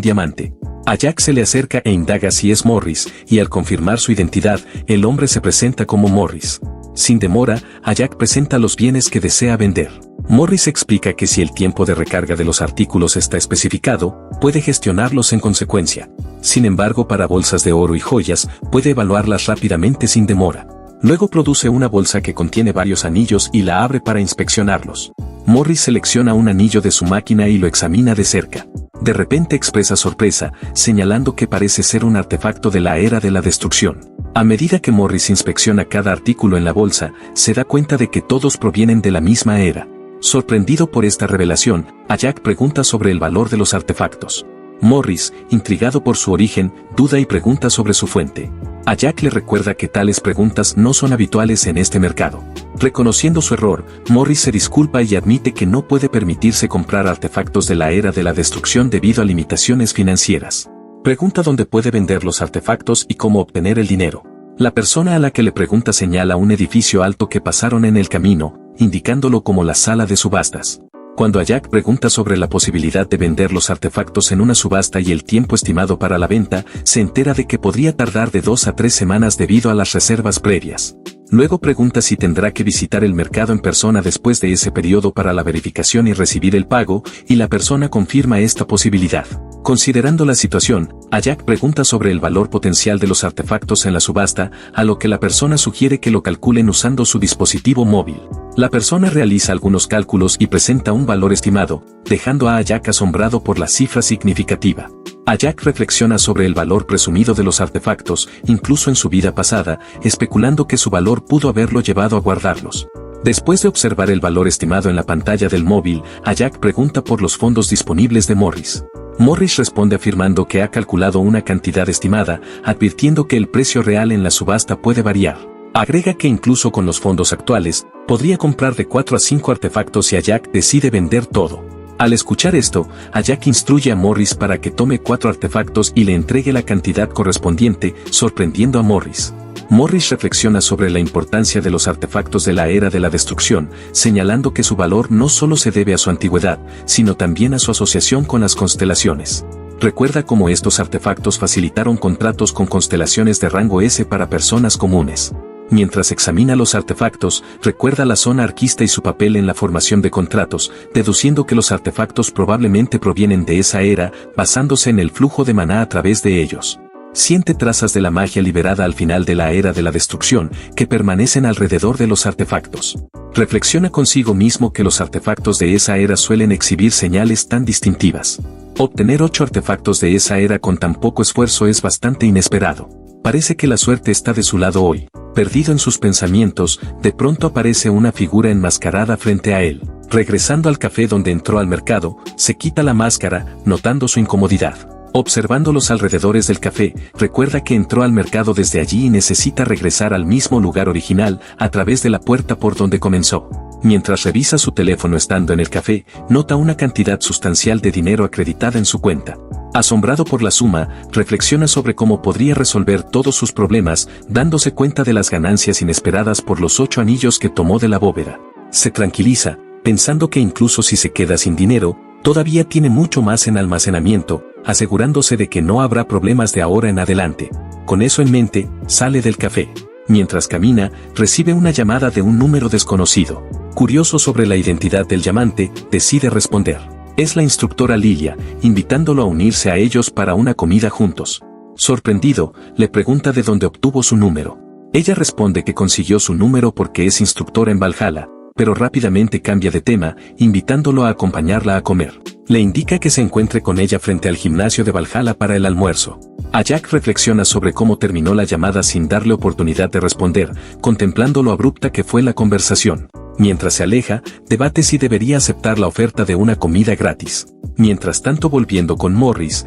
diamante. Ajak se le acerca e indaga si es Morris, y al confirmar su identidad, el hombre se presenta como Morris. Sin demora, Ajak presenta los bienes que desea vender. Morris explica que si el tiempo de recarga de los artículos está especificado, puede gestionarlos en consecuencia. Sin embargo, para bolsas de oro y joyas, puede evaluarlas rápidamente sin demora. Luego produce una bolsa que contiene varios anillos y la abre para inspeccionarlos. Morris selecciona un anillo de su máquina y lo examina de cerca. De repente expresa sorpresa, señalando que parece ser un artefacto de la era de la destrucción. A medida que Morris inspecciona cada artículo en la bolsa, se da cuenta de que todos provienen de la misma era. Sorprendido por esta revelación, Ajak pregunta sobre el valor de los artefactos. Morris, intrigado por su origen, duda y pregunta sobre su fuente. Ajak le recuerda que tales preguntas no son habituales en este mercado. Reconociendo su error, Morris se disculpa y admite que no puede permitirse comprar artefactos de la era de la destrucción debido a limitaciones financieras. Pregunta dónde puede vender los artefactos y cómo obtener el dinero. La persona a la que le pregunta señala un edificio alto que pasaron en el camino, indicándolo como la sala de subastas. Cuando Ajak pregunta sobre la posibilidad de vender los artefactos en una subasta y el tiempo estimado para la venta, se entera de que podría tardar de 2 a 3 semanas debido a las reservas previas. Luego pregunta si tendrá que visitar el mercado en persona después de ese periodo para la verificación y recibir el pago, y la persona confirma esta posibilidad. Considerando la situación, Ajak pregunta sobre el valor potencial de los artefactos en la subasta, a lo que la persona sugiere que lo calculen usando su dispositivo móvil. La persona realiza algunos cálculos y presenta un valor estimado, dejando a Ajak asombrado por la cifra significativa. Ajak reflexiona sobre el valor presumido de los artefactos, incluso en su vida pasada, especulando que su valor pudo haberlo llevado a guardarlos. Después de observar el valor estimado en la pantalla del móvil, Ajak pregunta por los fondos disponibles de Morris. Morris responde afirmando que ha calculado una cantidad estimada, advirtiendo que el precio real en la subasta puede variar. Agrega que incluso con los fondos actuales, podría comprar de 4 a 5 artefactos y Ajak decide vender todo. Al escuchar esto, Ajak instruye a Morris para que tome 4 artefactos y le entregue la cantidad correspondiente, sorprendiendo a Morris. Morris reflexiona sobre la importancia de los artefactos de la era de la destrucción, señalando que su valor no solo se debe a su antigüedad, sino también a su asociación con las constelaciones. Recuerda cómo estos artefactos facilitaron contratos con constelaciones de rango S para personas comunes. Mientras examina los artefactos, recuerda la zona arquista y su papel en la formación de contratos, deduciendo que los artefactos probablemente provienen de esa era, basándose en el flujo de maná a través de ellos. Siente trazas de la magia liberada al final de la era de la destrucción, que permanecen alrededor de los artefactos. Reflexiona consigo mismo que los artefactos de esa era suelen exhibir señales tan distintivas. Obtener 8 artefactos de esa era con tan poco esfuerzo es bastante inesperado. Parece que la suerte está de su lado hoy. Perdido en sus pensamientos, de pronto aparece una figura enmascarada frente a él. Regresando al café donde entró al mercado, se quita la máscara, notando su incomodidad. Observando los alrededores del café, recuerda que entró al mercado desde allí y necesita regresar al mismo lugar original, a través de la puerta por donde comenzó. Mientras revisa su teléfono estando en el café, nota una cantidad sustancial de dinero acreditada en su cuenta. Asombrado por la suma, reflexiona sobre cómo podría resolver todos sus problemas, dándose cuenta de las ganancias inesperadas por los 8 anillos que tomó de la bóveda. Se tranquiliza, pensando que incluso si se queda sin dinero, todavía tiene mucho más en almacenamiento, asegurándose de que no habrá problemas de ahora en adelante. Con eso en mente, sale del café. Mientras camina, recibe una llamada de un número desconocido. Curioso sobre la identidad del llamante, decide responder. Es la instructora Lilia, invitándolo a unirse a ellos para una comida juntos. Sorprendido, le pregunta de dónde obtuvo su número. Ella responde que consiguió su número porque es instructora en Valhalla, pero rápidamente cambia de tema, invitándolo a acompañarla a comer. Le indica que se encuentre con ella frente al gimnasio de Valhalla para el almuerzo. Ajak reflexiona sobre cómo terminó la llamada sin darle oportunidad de responder, contemplando lo abrupta que fue la conversación. Mientras se aleja, debate si debería aceptar la oferta de una comida gratis. Mientras tanto, volviendo con Morris,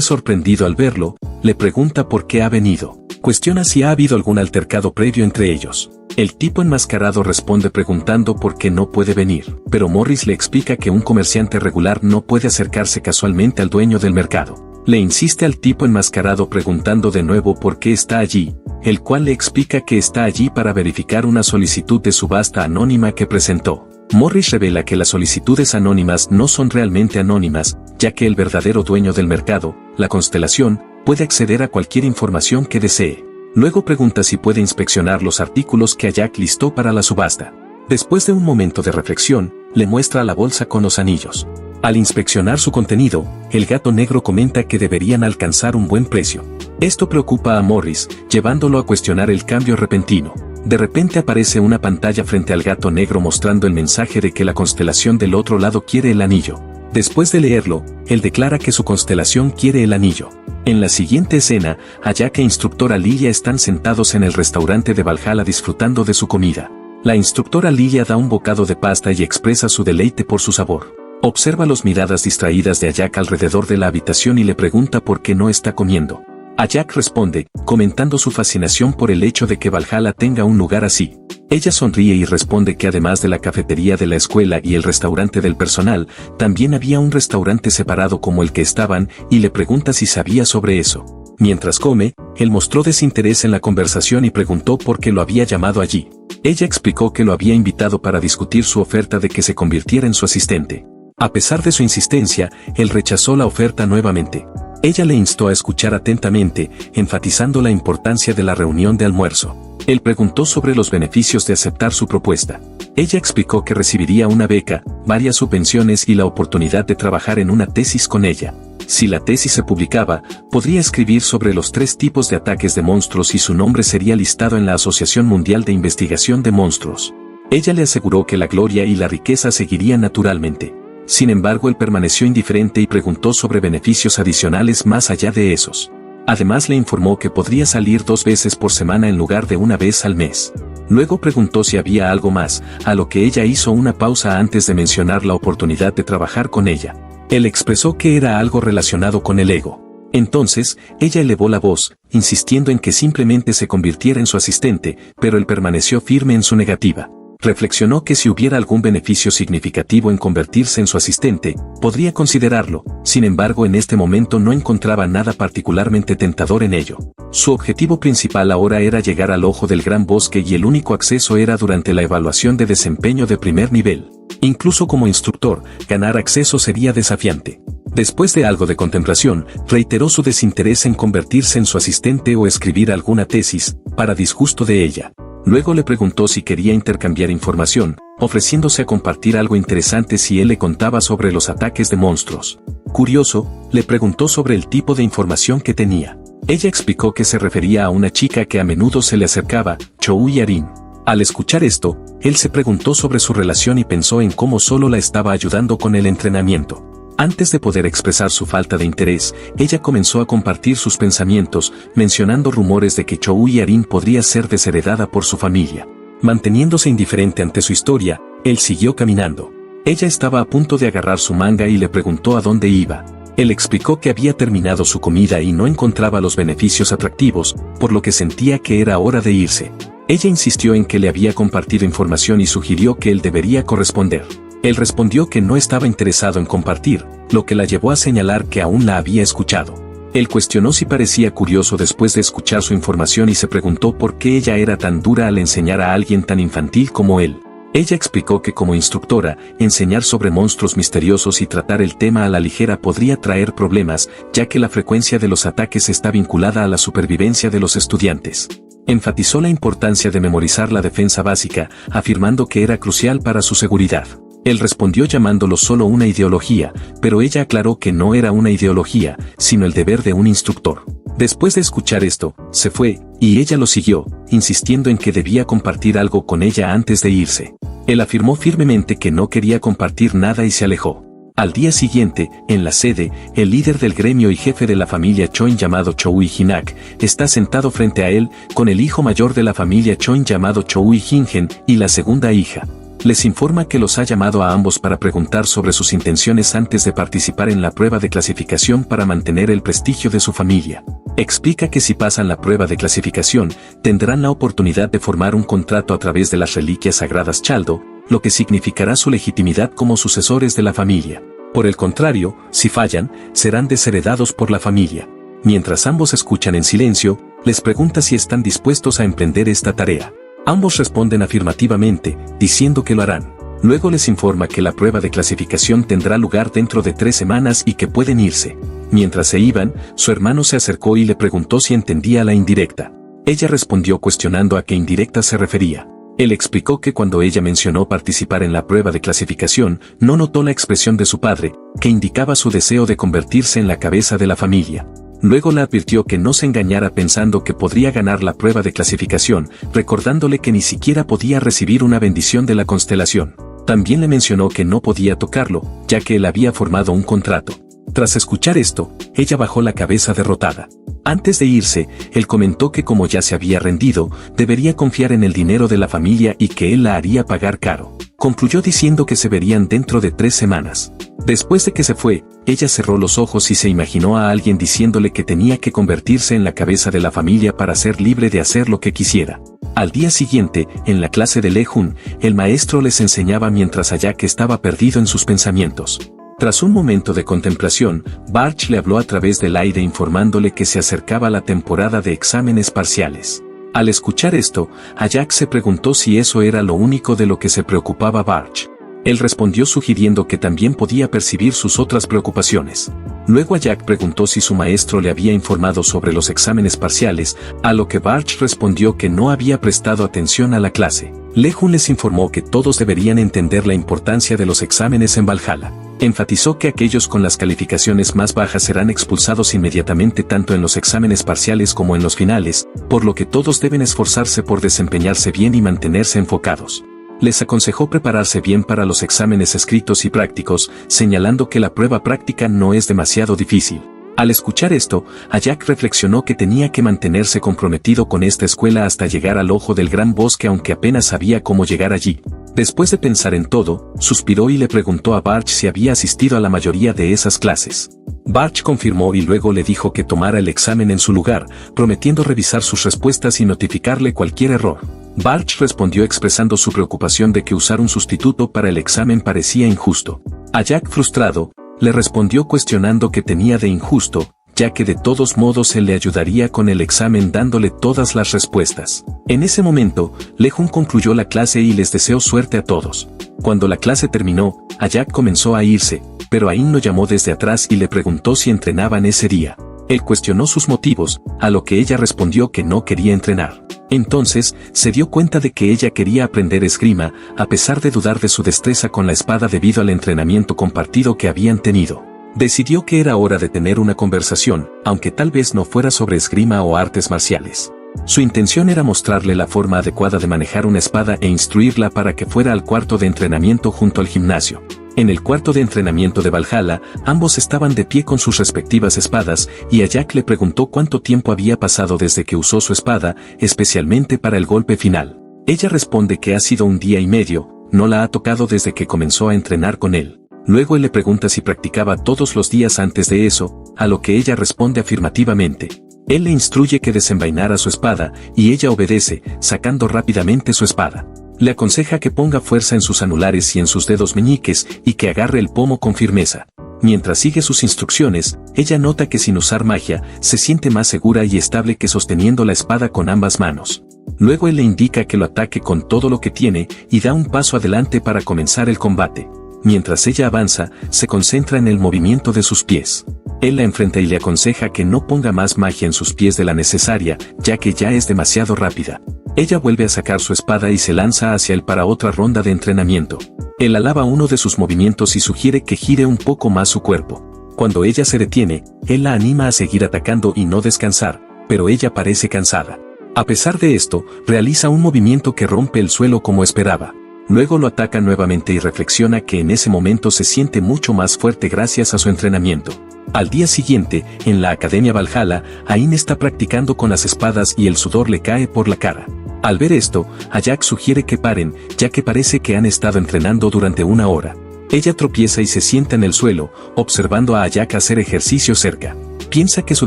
sorprendido al verlo, le pregunta por qué ha venido. Cuestiona si ha habido algún altercado previo entre ellos. El tipo enmascarado responde preguntando por qué no puede venir, pero Morris le explica que un comerciante regular no puede acercarse casualmente al dueño del mercado. Le insiste al tipo enmascarado preguntando de nuevo por qué está allí, el cual le explica que está allí para verificar una solicitud de subasta anónima que presentó. Morris revela que las solicitudes anónimas no son realmente anónimas, ya que el verdadero dueño del mercado, la constelación, puede acceder a cualquier información que desee. Luego pregunta si puede inspeccionar los artículos que Ajak listó para la subasta. Después de un momento de reflexión, le muestra la bolsa con los anillos. Al inspeccionar su contenido, el gato negro comenta que deberían alcanzar un buen precio. Esto preocupa a Morris, llevándolo a cuestionar el cambio repentino. De repente aparece una pantalla frente al gato negro mostrando el mensaje de que la constelación del otro lado quiere el anillo. Después de leerlo, él declara que su constelación quiere el anillo. En la siguiente escena, Ajak e instructora Lilia están sentados en el restaurante de Valhalla disfrutando de su comida. La instructora Lilia da un bocado de pasta y expresa su deleite por su sabor. Observa las miradas distraídas de Ajak alrededor de la habitación y le pregunta por qué no está comiendo. Ajak responde, comentando su fascinación por el hecho de que Valhalla tenga un lugar así. Ella sonríe y responde que además de la cafetería de la escuela y el restaurante del personal, también había un restaurante separado como el que estaban, y le pregunta si sabía sobre eso. Mientras come, él mostró desinterés en la conversación y preguntó por qué lo había llamado allí. Ella explicó que lo había invitado para discutir su oferta de que se convirtiera en su asistente. A pesar de su insistencia, él rechazó la oferta nuevamente. Ella le instó a escuchar atentamente, enfatizando la importancia de la reunión de almuerzo. Él preguntó sobre los beneficios de aceptar su propuesta. Ella explicó que recibiría una beca, varias subvenciones y la oportunidad de trabajar en una tesis con ella. Si la tesis se publicaba, podría escribir sobre los 3 tipos de ataques de monstruos y su nombre sería listado en la Asociación Mundial de Investigación de Monstruos. Ella le aseguró que la gloria y la riqueza seguirían naturalmente. Sin embargo, él permaneció indiferente y preguntó sobre beneficios adicionales más allá de esos. Además le informó que podría salir 2 veces por semana en lugar de una vez al mes. Luego preguntó si había algo más, a lo que ella hizo una pausa antes de mencionar la oportunidad de trabajar con ella. Él expresó que era algo relacionado con el ego. Entonces, ella elevó la voz, insistiendo en que simplemente se convirtiera en su asistente, pero él permaneció firme en su negativa. Reflexionó que si hubiera algún beneficio significativo en convertirse en su asistente, podría considerarlo, sin embargo en este momento no encontraba nada particularmente tentador en ello. Su objetivo principal ahora era llegar al ojo del gran bosque y el único acceso era durante la evaluación de desempeño de primer nivel. Incluso como instructor, ganar acceso sería desafiante. Después de algo de contemplación, reiteró su desinterés en convertirse en su asistente o escribir alguna tesis, para disgusto de ella. Luego le preguntó si quería intercambiar información, ofreciéndose a compartir algo interesante si él le contaba sobre los ataques de monstruos. Curioso, le preguntó sobre el tipo de información que tenía. Ella explicó que se refería a una chica que a menudo se le acercaba, Chou Yarin. Al escuchar esto, él se preguntó sobre su relación y pensó en cómo solo la estaba ayudando con el entrenamiento. Antes de poder expresar su falta de interés, ella comenzó a compartir sus pensamientos, mencionando rumores de que Chou Yarin podría ser desheredada por su familia. Manteniéndose indiferente ante su historia, él siguió caminando. Ella estaba a punto de agarrar su manga y le preguntó a dónde iba. Él explicó que había terminado su comida y no encontraba los beneficios atractivos, por lo que sentía que era hora de irse. Ella insistió en que le había compartido información y sugirió que él debería corresponder. Él respondió que no estaba interesado en compartir, lo que la llevó a señalar que aún la había escuchado. Él cuestionó si parecía curioso después de escuchar su información y se preguntó por qué ella era tan dura al enseñar a alguien tan infantil como él. Ella explicó que como instructora, enseñar sobre monstruos misteriosos y tratar el tema a la ligera podría traer problemas, ya que la frecuencia de los ataques está vinculada a la supervivencia de los estudiantes. Enfatizó la importancia de memorizar la defensa básica, afirmando que era crucial para su seguridad. Él respondió llamándolo solo una ideología, pero ella aclaró que no era una ideología, sino el deber de un instructor. Después de escuchar esto, se fue, y ella lo siguió, insistiendo en que debía compartir algo con ella antes de irse. Él afirmó firmemente que no quería compartir nada y se alejó. Al día siguiente, en la sede, el líder del gremio y jefe de la familia Choi llamado Choi Hinak, está sentado frente a él, con el hijo mayor de la familia Choi llamado Choi Hingen, y la segunda hija. Les informa que los ha llamado a ambos para preguntar sobre sus intenciones antes de participar en la prueba de clasificación para mantener el prestigio de su familia. Explica que si pasan la prueba de clasificación, tendrán la oportunidad de formar un contrato a través de las reliquias sagradas Chaldo, lo que significará su legitimidad como sucesores de la familia. Por el contrario, si fallan, serán desheredados por la familia. Mientras ambos escuchan en silencio, les pregunta si están dispuestos a emprender esta tarea. Ambos responden afirmativamente, diciendo que lo harán. Luego les informa que la prueba de clasificación tendrá lugar dentro de 3 semanas y que pueden irse. Mientras se iban, su hermano se acercó y le preguntó si entendía la indirecta. Ella respondió cuestionando a qué indirecta se refería. Él explicó que cuando ella mencionó participar en la prueba de clasificación, no notó la expresión de su padre, que indicaba su deseo de convertirse en la cabeza de la familia. Luego le advirtió que no se engañara pensando que podría ganar la prueba de clasificación, recordándole que ni siquiera podía recibir una bendición de la constelación. También le mencionó que no podía tocarlo, ya que él había formado un contrato. Tras escuchar esto, ella bajó la cabeza derrotada. Antes de irse, él comentó que como ya se había rendido, debería confiar en el dinero de la familia y que él la haría pagar caro. Concluyó diciendo que se verían dentro de 3 semanas. Después de que se fue, ella cerró los ojos y se imaginó a alguien diciéndole que tenía que convertirse en la cabeza de la familia para ser libre de hacer lo que quisiera. Al día siguiente, en la clase de Lehun, el maestro les enseñaba mientras Ayak estaba perdido en sus pensamientos. Tras un momento de contemplación, Barch le habló a través del aire informándole que se acercaba la temporada de exámenes parciales. Al escuchar esto, Ayak se preguntó si eso era lo único de lo que se preocupaba Barch. Él respondió sugiriendo que también podía percibir sus otras preocupaciones. Luego Ayak preguntó si su maestro le había informado sobre los exámenes parciales, a lo que Barch respondió que no había prestado atención a la clase. Lehun les informó que todos deberían entender la importancia de los exámenes en Valhalla. Enfatizó que aquellos con las calificaciones más bajas serán expulsados inmediatamente tanto en los exámenes parciales como en los finales, por lo que todos deben esforzarse por desempeñarse bien y mantenerse enfocados. Les aconsejó prepararse bien para los exámenes escritos y prácticos, señalando que la prueba práctica no es demasiado difícil. Al escuchar esto, Ayak reflexionó que tenía que mantenerse comprometido con esta escuela hasta llegar al ojo del gran bosque aunque apenas sabía cómo llegar allí. Después de pensar en todo, suspiró y le preguntó a Barch si había asistido a la mayoría de esas clases. Barch confirmó y luego le dijo que tomara el examen en su lugar, prometiendo revisar sus respuestas y notificarle cualquier error. Barch respondió expresando su preocupación de que usar un sustituto para el examen parecía injusto. Ayak, frustrado, le respondió cuestionando qué tenía de injusto, ya que de todos modos él le ayudaría con el examen dándole todas las respuestas. En ese momento, Lehun concluyó la clase y les deseó suerte a todos. Cuando la clase terminó, Ayak comenzó a irse, pero Ain lo llamó desde atrás y le preguntó si entrenaban ese día. Él cuestionó sus motivos, a lo que ella respondió que no quería entrenar. Entonces, se dio cuenta de que ella quería aprender esgrima, a pesar de dudar de su destreza con la espada debido al entrenamiento compartido que habían tenido. Decidió que era hora de tener una conversación, aunque tal vez no fuera sobre esgrima o artes marciales. Su intención era mostrarle la forma adecuada de manejar una espada e instruirla para que fuera al cuarto de entrenamiento junto al gimnasio. En el cuarto de entrenamiento de Valhalla, ambos estaban de pie con sus respectivas espadas, y Ayak le preguntó cuánto tiempo había pasado desde que usó su espada, especialmente para el golpe final. Ella responde que ha sido 1 día y medio, no la ha tocado desde que comenzó a entrenar con él. Luego él le pregunta si practicaba todos los días antes de eso, a lo que ella responde afirmativamente. Él le instruye que desenvainara su espada, y ella obedece, sacando rápidamente su espada. Le aconseja que ponga fuerza en sus anulares y en sus dedos meñiques, y que agarre el pomo con firmeza. Mientras sigue sus instrucciones, ella nota que sin usar magia, se siente más segura y estable que sosteniendo la espada con ambas manos. Luego él le indica que lo ataque con todo lo que tiene, y da un paso adelante para comenzar el combate. Mientras ella avanza, se concentra en el movimiento de sus pies. Él la enfrenta y le aconseja que no ponga más magia en sus pies de la necesaria, ya que ya es demasiado rápida. Ella vuelve a sacar su espada y se lanza hacia él para otra ronda de entrenamiento. Él alaba uno de sus movimientos y sugiere que gire un poco más su cuerpo. Cuando ella se detiene, él la anima a seguir atacando y no descansar, pero ella parece cansada. A pesar de esto, realiza un movimiento que rompe el suelo como esperaba. Luego lo ataca nuevamente y reflexiona que en ese momento se siente mucho más fuerte gracias a su entrenamiento. Al día siguiente, en la Academia Valhalla, Ain está practicando con las espadas y el sudor le cae por la cara. Al ver esto, Ajak sugiere que paren, ya que parece que han estado entrenando durante una hora. Ella tropieza y se sienta en el suelo, observando a Ajak hacer ejercicio cerca. Piensa que su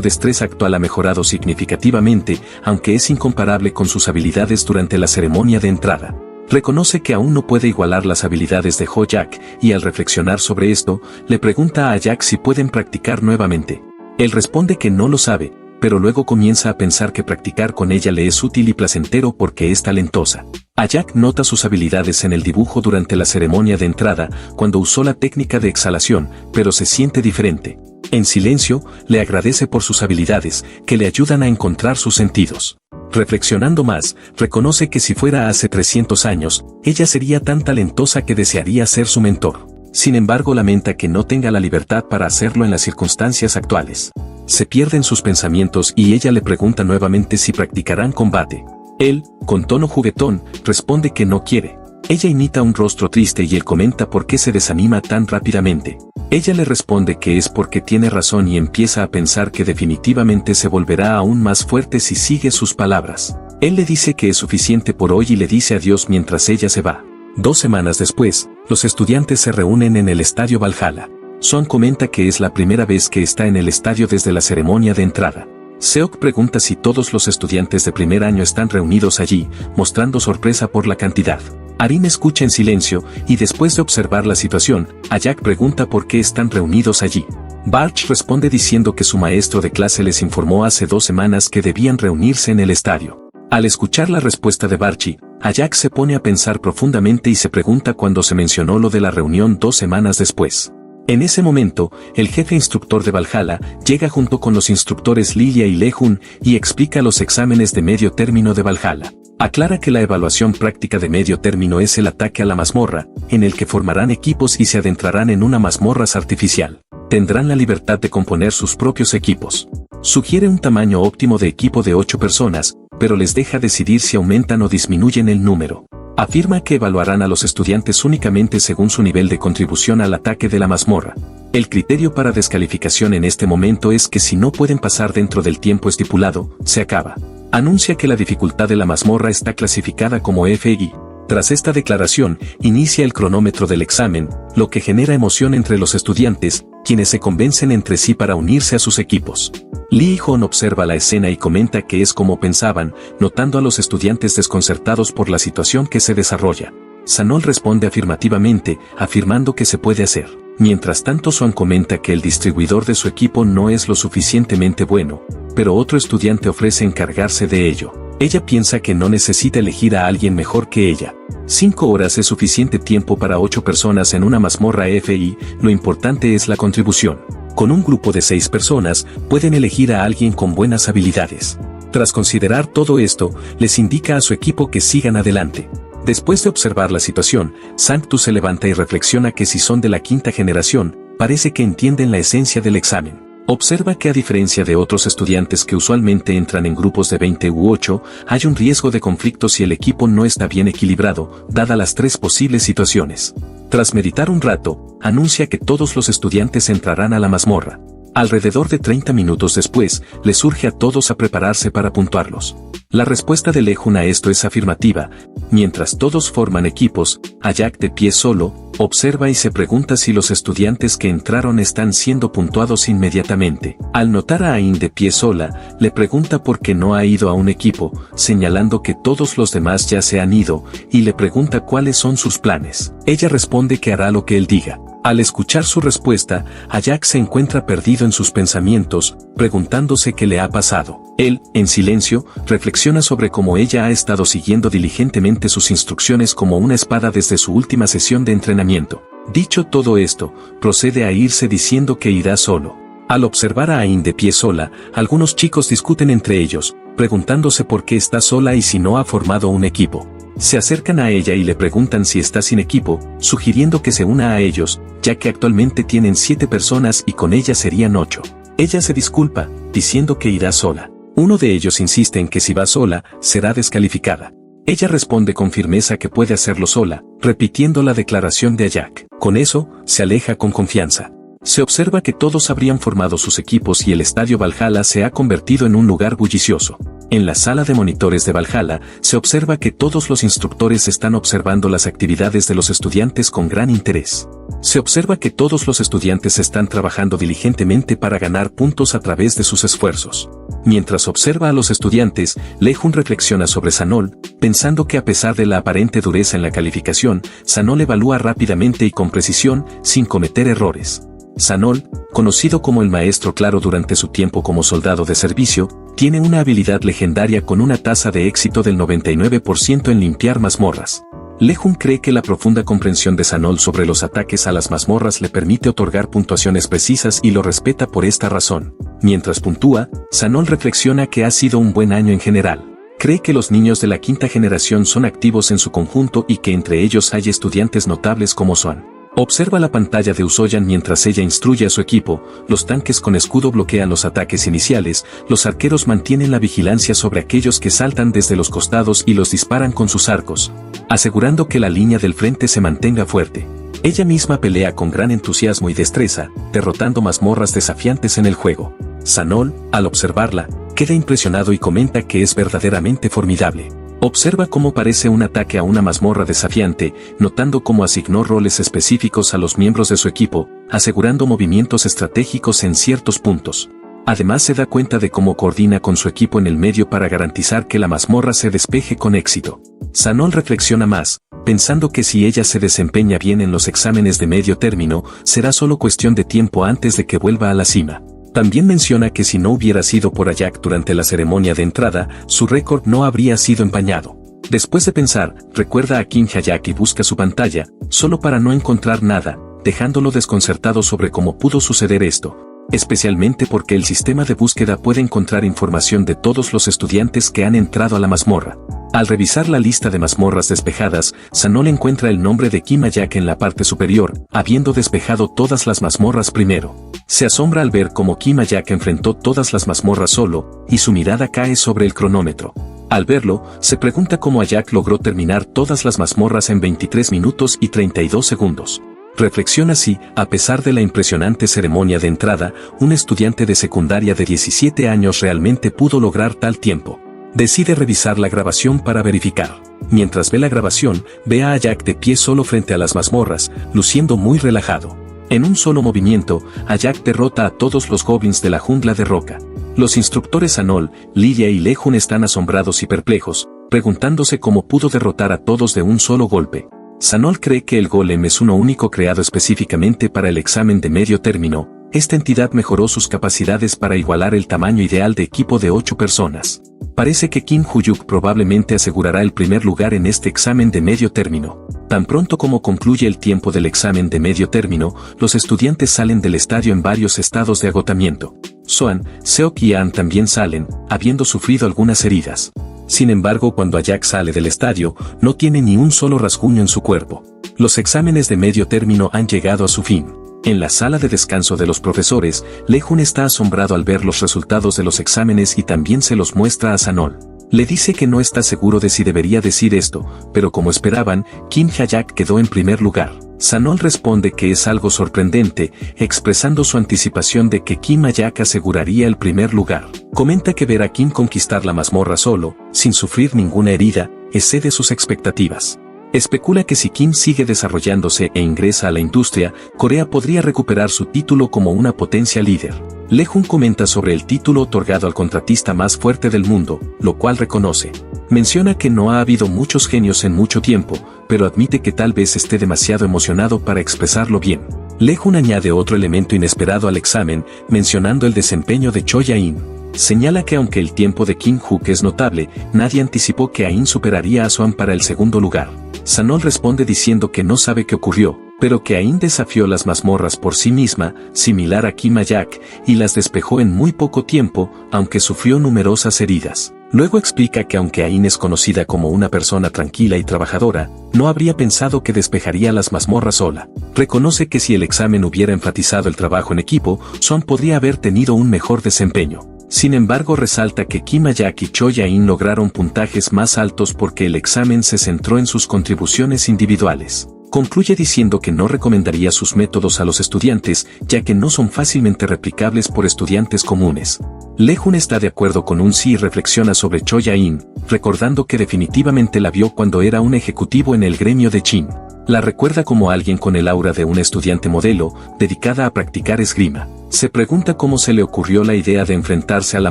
destreza actual ha mejorado significativamente, aunque es incomparable con sus habilidades durante la ceremonia de entrada. Reconoce que aún no puede igualar las habilidades de Ho-Jak, y al reflexionar sobre esto, le pregunta a Ajak si pueden practicar nuevamente. Él responde que no lo sabe, pero luego comienza a pensar que practicar con ella le es útil y placentero porque es talentosa. Ajak nota sus habilidades en el dibujo durante la ceremonia de entrada, cuando usó la técnica de exhalación, pero se siente diferente. En silencio, le agradece por sus habilidades, que le ayudan a encontrar sus sentidos. Reflexionando más, reconoce que si fuera hace 300 años, ella sería tan talentosa que desearía ser su mentor. Sin embargo, lamenta que no tenga la libertad para hacerlo en las circunstancias actuales. Se pierde en sus pensamientos y ella le pregunta nuevamente si practicarán combate. Él, con tono juguetón, responde que no quiere. Ella imita un rostro triste y él comenta por qué se desanima tan rápidamente. Ella le responde que es porque tiene razón y empieza a pensar que definitivamente se volverá aún más fuerte si sigue sus palabras. Él le dice que es suficiente por hoy y le dice adiós mientras ella se va. 2 semanas después, los estudiantes se reúnen en el estadio Valhalla. Son comenta que es la primera vez que está en el estadio desde la ceremonia de entrada. Seok pregunta si todos los estudiantes de primer año están reunidos allí, mostrando sorpresa por la cantidad. Arin escucha en silencio, y después de observar la situación, Ajak pregunta por qué están reunidos allí. Barch responde diciendo que su maestro de clase les informó hace 2 semanas que debían reunirse en el estadio. Al escuchar la respuesta de Barchi, Ajak se pone a pensar profundamente y se pregunta cuándo se mencionó lo de la reunión 2 semanas después. En ese momento, el jefe instructor de Valhalla llega junto con los instructores Lilia y Lehun y explica los exámenes de medio término de Valhalla. Aclara que la evaluación práctica de medio término es el ataque a la mazmorra, en el que formarán equipos y se adentrarán en una mazmorra artificial. Tendrán la libertad de componer sus propios equipos. Sugiere un tamaño óptimo de equipo de 8 personas, pero les deja decidir si aumentan o disminuyen el número. Afirma que evaluarán a los estudiantes únicamente según su nivel de contribución al ataque de la mazmorra. El criterio para descalificación en este momento es que si no pueden pasar dentro del tiempo estipulado, se acaba. Anuncia que la dificultad de la mazmorra está clasificada como FI. Tras esta declaración, inicia el cronómetro del examen, lo que genera emoción entre los estudiantes, quienes se convencen entre sí para unirse a sus equipos. Lee Hon observa la escena y comenta que es como pensaban, notando a los estudiantes desconcertados por la situación que se desarrolla. Sanol responde afirmativamente, afirmando que se puede hacer. Mientras tanto, Swan comenta que el distribuidor de su equipo no es lo suficientemente bueno, pero otro estudiante ofrece encargarse de ello. Ella piensa que no necesita elegir a alguien mejor que ella. 5 horas es suficiente tiempo para 8 personas en una mazmorra FI, lo importante es la contribución. Con un grupo de 6 personas, pueden elegir a alguien con buenas habilidades. Tras considerar todo esto, les indica a su equipo que sigan adelante. Después de observar la situación, Sanctus se levanta y reflexiona que si son de la 5ª generación, parece que entienden la esencia del examen. Observa que a diferencia de otros estudiantes que usualmente entran en grupos de 20 u 8, hay un riesgo de conflicto si el equipo no está bien equilibrado, dadas las 3 posibles situaciones. Tras meditar un rato, anuncia que todos los estudiantes entrarán a la mazmorra. Alrededor de 30 minutos después, les urge a todos a prepararse para puntuarlos. La respuesta de Lehun a esto es afirmativa. Mientras todos forman equipos, Ajak de pie solo, observa y se pregunta si los estudiantes que entraron están siendo puntuados inmediatamente. Al notar a Ain de pie sola, le pregunta por qué no ha ido a un equipo, señalando que todos los demás ya se han ido, y le pregunta cuáles son sus planes. Ella responde que hará lo que él diga. Al escuchar su respuesta, Ajak se encuentra perdido en sus pensamientos, preguntándose qué le ha pasado. Él, en silencio, reflexiona sobre cómo ella ha estado siguiendo diligentemente sus instrucciones como una espada desde su última sesión de entrenamiento. Dicho todo esto, procede a irse diciendo que irá solo. Al observar a Ain de pie sola, algunos chicos discuten entre ellos, preguntándose por qué está sola y si no ha formado un equipo. Se acercan a ella y le preguntan si está sin equipo, sugiriendo que se una a ellos, ya que actualmente tienen 7 personas y con ella serían 8. Ella se disculpa, diciendo que irá sola. Uno de ellos insiste en que si va sola, será descalificada. Ella responde con firmeza que puede hacerlo sola, repitiendo la declaración de Ajak. Con eso, se aleja con confianza. Se observa que todos habrían formado sus equipos y el estadio Valhalla se ha convertido en un lugar bullicioso. En la sala de monitores de Valhalla, se observa que todos los instructores están observando las actividades de los estudiantes con gran interés. Se observa que todos los estudiantes están trabajando diligentemente para ganar puntos a través de sus esfuerzos. Mientras observa a los estudiantes, Lejun reflexiona sobre Sanol, pensando que a pesar de la aparente dureza en la calificación, Sanol evalúa rápidamente y con precisión, sin cometer errores. Sanol, conocido como el Maestro Claro durante su tiempo como soldado de servicio, tiene una habilidad legendaria con una tasa de éxito del 99% en limpiar mazmorras. Lejun cree que la profunda comprensión de Sanol sobre los ataques a las mazmorras le permite otorgar puntuaciones precisas y lo respeta por esta razón. Mientras puntúa, Sanol reflexiona que ha sido un buen año en general. Cree que los niños de la quinta generación son activos en su conjunto y que entre ellos hay estudiantes notables como Swan. Observa la pantalla de Usoyan mientras ella instruye a su equipo, los tanques con escudo bloquean los ataques iniciales, los arqueros mantienen la vigilancia sobre aquellos que saltan desde los costados y los disparan con sus arcos, asegurando que la línea del frente se mantenga fuerte. Ella misma pelea con gran entusiasmo y destreza, derrotando mazmorras desafiantes en el juego. Sanol, al observarla, queda impresionado y comenta que es verdaderamente formidable. Observa cómo parece un ataque a una mazmorra desafiante, notando cómo asignó roles específicos a los miembros de su equipo, asegurando movimientos estratégicos en ciertos puntos. Además se da cuenta de cómo coordina con su equipo en el medio para garantizar que la mazmorra se despeje con éxito. Sanol reflexiona más, pensando que si ella se desempeña bien en los exámenes de medio término, será solo cuestión de tiempo antes de que vuelva a la cima. También menciona que si no hubiera sido por Ajak durante la ceremonia de entrada, su récord no habría sido empañado. Después de pensar, recuerda a King Ajak y busca su pantalla, solo para no encontrar nada, dejándolo desconcertado sobre cómo pudo suceder esto, especialmente porque el sistema de búsqueda puede encontrar información de todos los estudiantes que han entrado a la mazmorra. Al revisar la lista de mazmorras despejadas, Sanol encuentra el nombre de Kim Ajak en la parte superior, habiendo despejado todas las mazmorras primero. Se asombra al ver cómo Kim Ajak enfrentó todas las mazmorras solo, y su mirada cae sobre el cronómetro. Al verlo, se pregunta cómo Ajak logró terminar todas las mazmorras en 23 minutos y 32 segundos. Reflexiona si, a pesar de la impresionante ceremonia de entrada, un estudiante de secundaria de 17 años realmente pudo lograr tal tiempo. Decide revisar la grabación para verificar. Mientras ve la grabación, ve a Ajak de pie solo frente a las mazmorras, luciendo muy relajado. En un solo movimiento, Ajak derrota a todos los goblins de la jungla de roca. Los instructores Sanol, Lilia y Lejun están asombrados y perplejos, preguntándose cómo pudo derrotar a todos de un solo golpe. Sanol cree que el golem es uno único creado específicamente para el examen de medio término. Esta entidad mejoró sus capacidades para igualar el tamaño ideal de equipo de 8 personas. Parece que Kim Huyuk probablemente asegurará el primer lugar en este examen de medio término. Tan pronto como concluye el tiempo del examen de medio término, los estudiantes salen del estadio en varios estados de agotamiento. Swan, Seok y An también salen, habiendo sufrido algunas heridas. Sin embargo, cuando Ajak sale del estadio, no tiene ni un solo rasguño en su cuerpo. Los exámenes de medio término han llegado a su fin. En la sala de descanso de los profesores, Lejun está asombrado al ver los resultados de los exámenes y también se los muestra a Sanol. Le dice que no está seguro de si debería decir esto, pero como esperaban, Kim Ajak quedó en primer lugar. Sanol responde que es algo sorprendente, expresando su anticipación de que Kim Ajak aseguraría el primer lugar. Comenta que ver a Kim conquistar la mazmorra solo, sin sufrir ninguna herida, excede sus expectativas. Especula que si Kim sigue desarrollándose e ingresa a la industria, Corea podría recuperar su título como una potencia líder. Lejun comenta sobre el título otorgado al contratista más fuerte del mundo, lo cual reconoce. Menciona que no ha habido muchos genios en mucho tiempo, pero admite que tal vez esté demasiado emocionado para expresarlo bien. Lejun añade otro elemento inesperado al examen, mencionando el desempeño de Choi Ain. Señala que aunque el tiempo de Kim Hook es notable, nadie anticipó que Ain superaría a Swan para el segundo lugar. Sanol responde diciendo que no sabe qué ocurrió, pero que Ain desafió las mazmorras por sí misma, similar a Kim Ajak, y las despejó en muy poco tiempo, aunque sufrió numerosas heridas. Luego explica que aunque Ain es conocida como una persona tranquila y trabajadora, no habría pensado que despejaría las mazmorras sola. Reconoce que si el examen hubiera enfatizado el trabajo en equipo, Swan podría haber tenido un mejor desempeño. Sin embargo, resalta que Kim Ajak y Choi Jae-in lograron puntajes más altos porque el examen se centró en sus contribuciones individuales. Concluye diciendo que no recomendaría sus métodos a los estudiantes, ya que no son fácilmente replicables por estudiantes comunes. Lee-jun está de acuerdo con Un-si y reflexiona sobre Choi Jae-in, recordando que definitivamente la vio cuando era un ejecutivo en el gremio de Chin. La recuerda como alguien con el aura de una estudiante modelo, dedicada a practicar esgrima. Se pregunta cómo se le ocurrió la idea de enfrentarse a la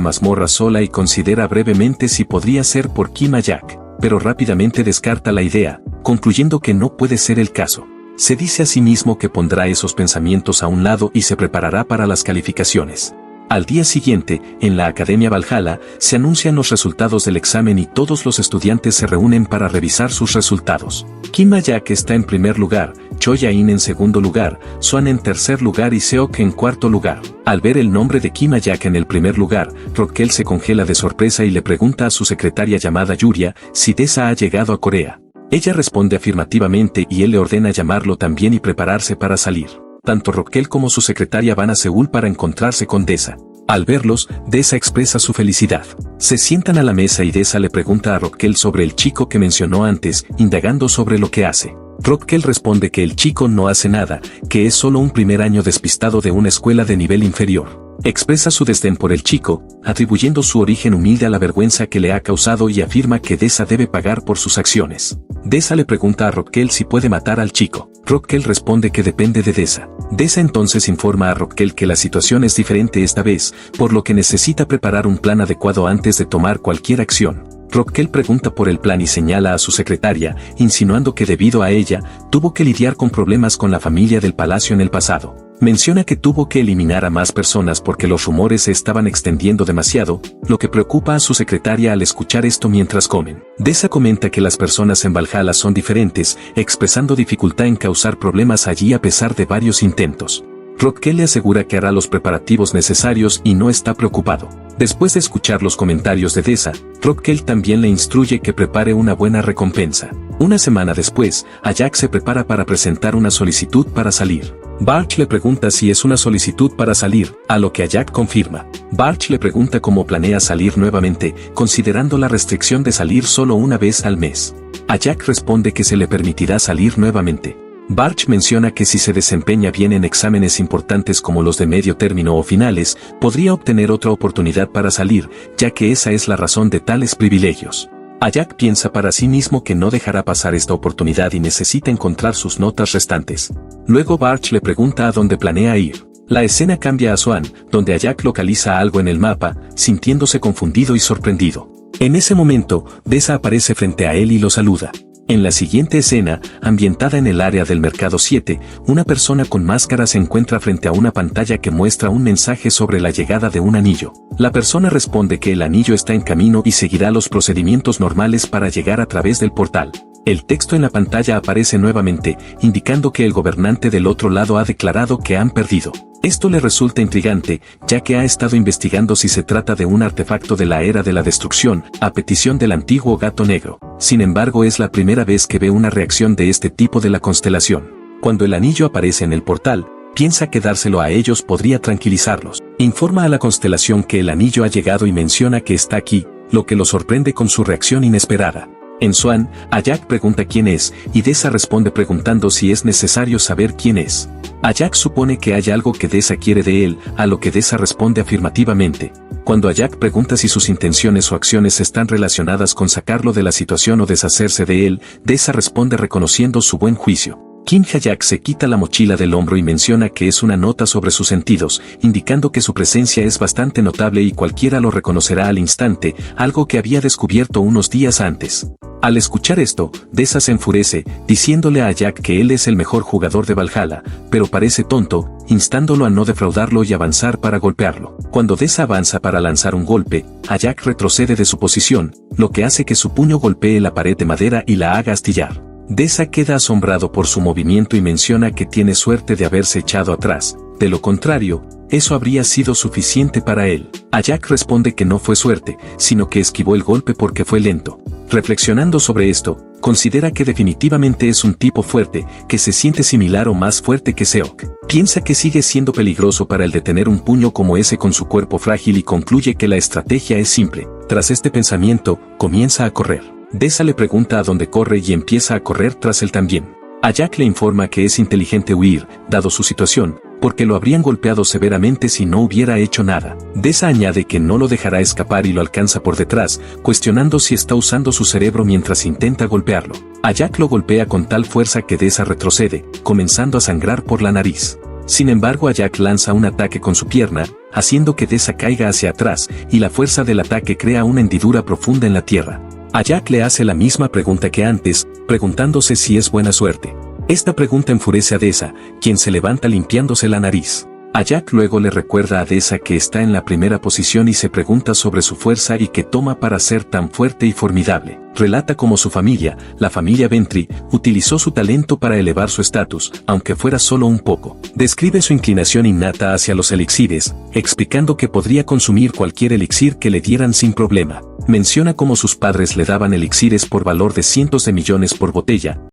mazmorra sola y considera brevemente si podría ser por Kim Ajak, pero rápidamente descarta la idea, concluyendo que no puede ser el caso. Se dice a sí mismo que pondrá esos pensamientos a un lado y se preparará para las calificaciones. Al día siguiente, en la Academia Valhalla, se anuncian los resultados del examen y todos los estudiantes se reúnen para revisar sus resultados. Kim Ajak está en primer lugar, Choi Jae-in en segundo lugar, Swan en tercer lugar y Seok en cuarto lugar. Al ver el nombre de Kim Ajak en el primer lugar, Rockell se congela de sorpresa y le pregunta a su secretaria llamada Yuria si Desa ha llegado a Corea. Ella responde afirmativamente y él le ordena llamarlo también y prepararse para salir. Tanto Rockell como su secretaria van a Seúl para encontrarse con Desa. Al verlos, Desa expresa su felicidad. Se sientan a la mesa y Desa le pregunta a Rockell sobre el chico que mencionó antes, indagando sobre lo que hace. Rockell responde que el chico no hace nada, que es solo un primer año despistado de una escuela de nivel inferior. Expresa su desdén por el chico, atribuyendo su origen humilde a la vergüenza que le ha causado y afirma que Desa debe pagar por sus acciones. Desa le pregunta a Rockell si puede matar al chico. Rockell responde que depende de Desa. Desa entonces informa a Rockell que la situación es diferente esta vez, por lo que necesita preparar un plan adecuado antes de tomar cualquier acción. Rockell pregunta por el plan y señala a su secretaria, insinuando que debido a ella, tuvo que lidiar con problemas con la familia del palacio en el pasado. Menciona que tuvo que eliminar a más personas porque los rumores se estaban extendiendo demasiado, lo que preocupa a su secretaria al escuchar esto mientras comen. Desa comenta que las personas en Valhalla son diferentes, expresando dificultad en causar problemas allí a pesar de varios intentos. Rockell le asegura que hará los preparativos necesarios y no está preocupado. Después de escuchar los comentarios de Desa, Rockell también le instruye que prepare una buena recompensa. Una semana después, Ajak se prepara para presentar una solicitud para salir. Barch le pregunta si es una solicitud para salir, a lo que Ajak confirma. Barch le pregunta cómo planea salir nuevamente, considerando la restricción de salir solo una vez al mes. Ajak responde que se le permitirá salir nuevamente. Barch menciona que si se desempeña bien en exámenes importantes como los de medio término o finales, podría obtener otra oportunidad para salir, ya que esa es la razón de tales privilegios. Ajak piensa para sí mismo que no dejará pasar esta oportunidad y necesita encontrar sus notas restantes. Luego Barch le pregunta a dónde planea ir. La escena cambia a Swan, donde Ajak localiza algo en el mapa, sintiéndose confundido y sorprendido. En ese momento, Desa aparece frente a él y lo saluda. En la siguiente escena, ambientada en el área del Mercado 7, una persona con máscara se encuentra frente a una pantalla que muestra un mensaje sobre la llegada de un anillo. La persona responde que el anillo está en camino y seguirá los procedimientos normales para llegar a través del portal. El texto en la pantalla aparece nuevamente, indicando que el gobernante del otro lado ha declarado que han perdido. Esto le resulta intrigante, ya que ha estado investigando si se trata de un artefacto de la era de la destrucción, a petición del antiguo gato negro. Sin embargo, es la primera vez que ve una reacción de este tipo de la constelación. Cuando el anillo aparece en el portal, piensa que dárselo a ellos podría tranquilizarlos. Informa a la constelación que el anillo ha llegado y menciona que está aquí, lo que lo sorprende con su reacción inesperada. En Swan, Ajak pregunta quién es, y Desa responde preguntando si es necesario saber quién es. Ajak supone que hay algo que Desa quiere de él, a lo que Desa responde afirmativamente. Cuando Ajak pregunta si sus intenciones o acciones están relacionadas con sacarlo de la situación o deshacerse de él, Desa responde reconociendo su buen juicio. Kim Ajak se quita la mochila del hombro y menciona que es una nota sobre sus sentidos, indicando que su presencia es bastante notable y cualquiera lo reconocerá al instante, algo que había descubierto unos días antes. Al escuchar esto, Desa se enfurece, diciéndole a Ajak que él es el mejor jugador de Valhalla, pero parece tonto, instándolo a no defraudarlo y avanzar para golpearlo. Cuando Desa avanza para lanzar un golpe, Ajak retrocede de su posición, lo que hace que su puño golpee la pared de madera y la haga astillar. Deza queda asombrado por su movimiento y menciona que tiene suerte de haberse echado atrás, de lo contrario, eso habría sido suficiente para él. Ajak responde que no fue suerte, sino que esquivó el golpe porque fue lento. Reflexionando sobre esto, considera que definitivamente es un tipo fuerte, que se siente similar o más fuerte que Seok. Piensa que sigue siendo peligroso para él detener un puño como ese con su cuerpo frágil y concluye que la estrategia es simple. Tras este pensamiento, comienza a correr. Deza le pregunta a dónde corre y empieza a correr tras él también. Ajak le informa que es inteligente huir, dado su situación, porque lo habrían golpeado severamente si no hubiera hecho nada. Deza añade que no lo dejará escapar y lo alcanza por detrás, cuestionando si está usando su cerebro mientras intenta golpearlo. Ajak lo golpea con tal fuerza que Deza retrocede, comenzando a sangrar por la nariz. Sin embargo, Ajak lanza un ataque con su pierna, haciendo que Deza caiga hacia atrás, y la fuerza del ataque crea una hendidura profunda en la tierra. Ajak le hace la misma pregunta que antes, preguntándose si es buena suerte. Esta pregunta enfurece a Deza, quien se levanta limpiándose la nariz. Ajak luego le recuerda a Deza que está en la primera posición y se pregunta sobre su fuerza y qué toma para ser tan fuerte y formidable. Relata cómo su familia, la familia Ventry, utilizó su talento para elevar su estatus, aunque fuera solo un poco. Describe su inclinación innata hacia los elixires, explicando que podría consumir cualquier elixir que le dieran sin problema. Menciona cómo sus padres le daban elixires por valor de cientos de millones por botella,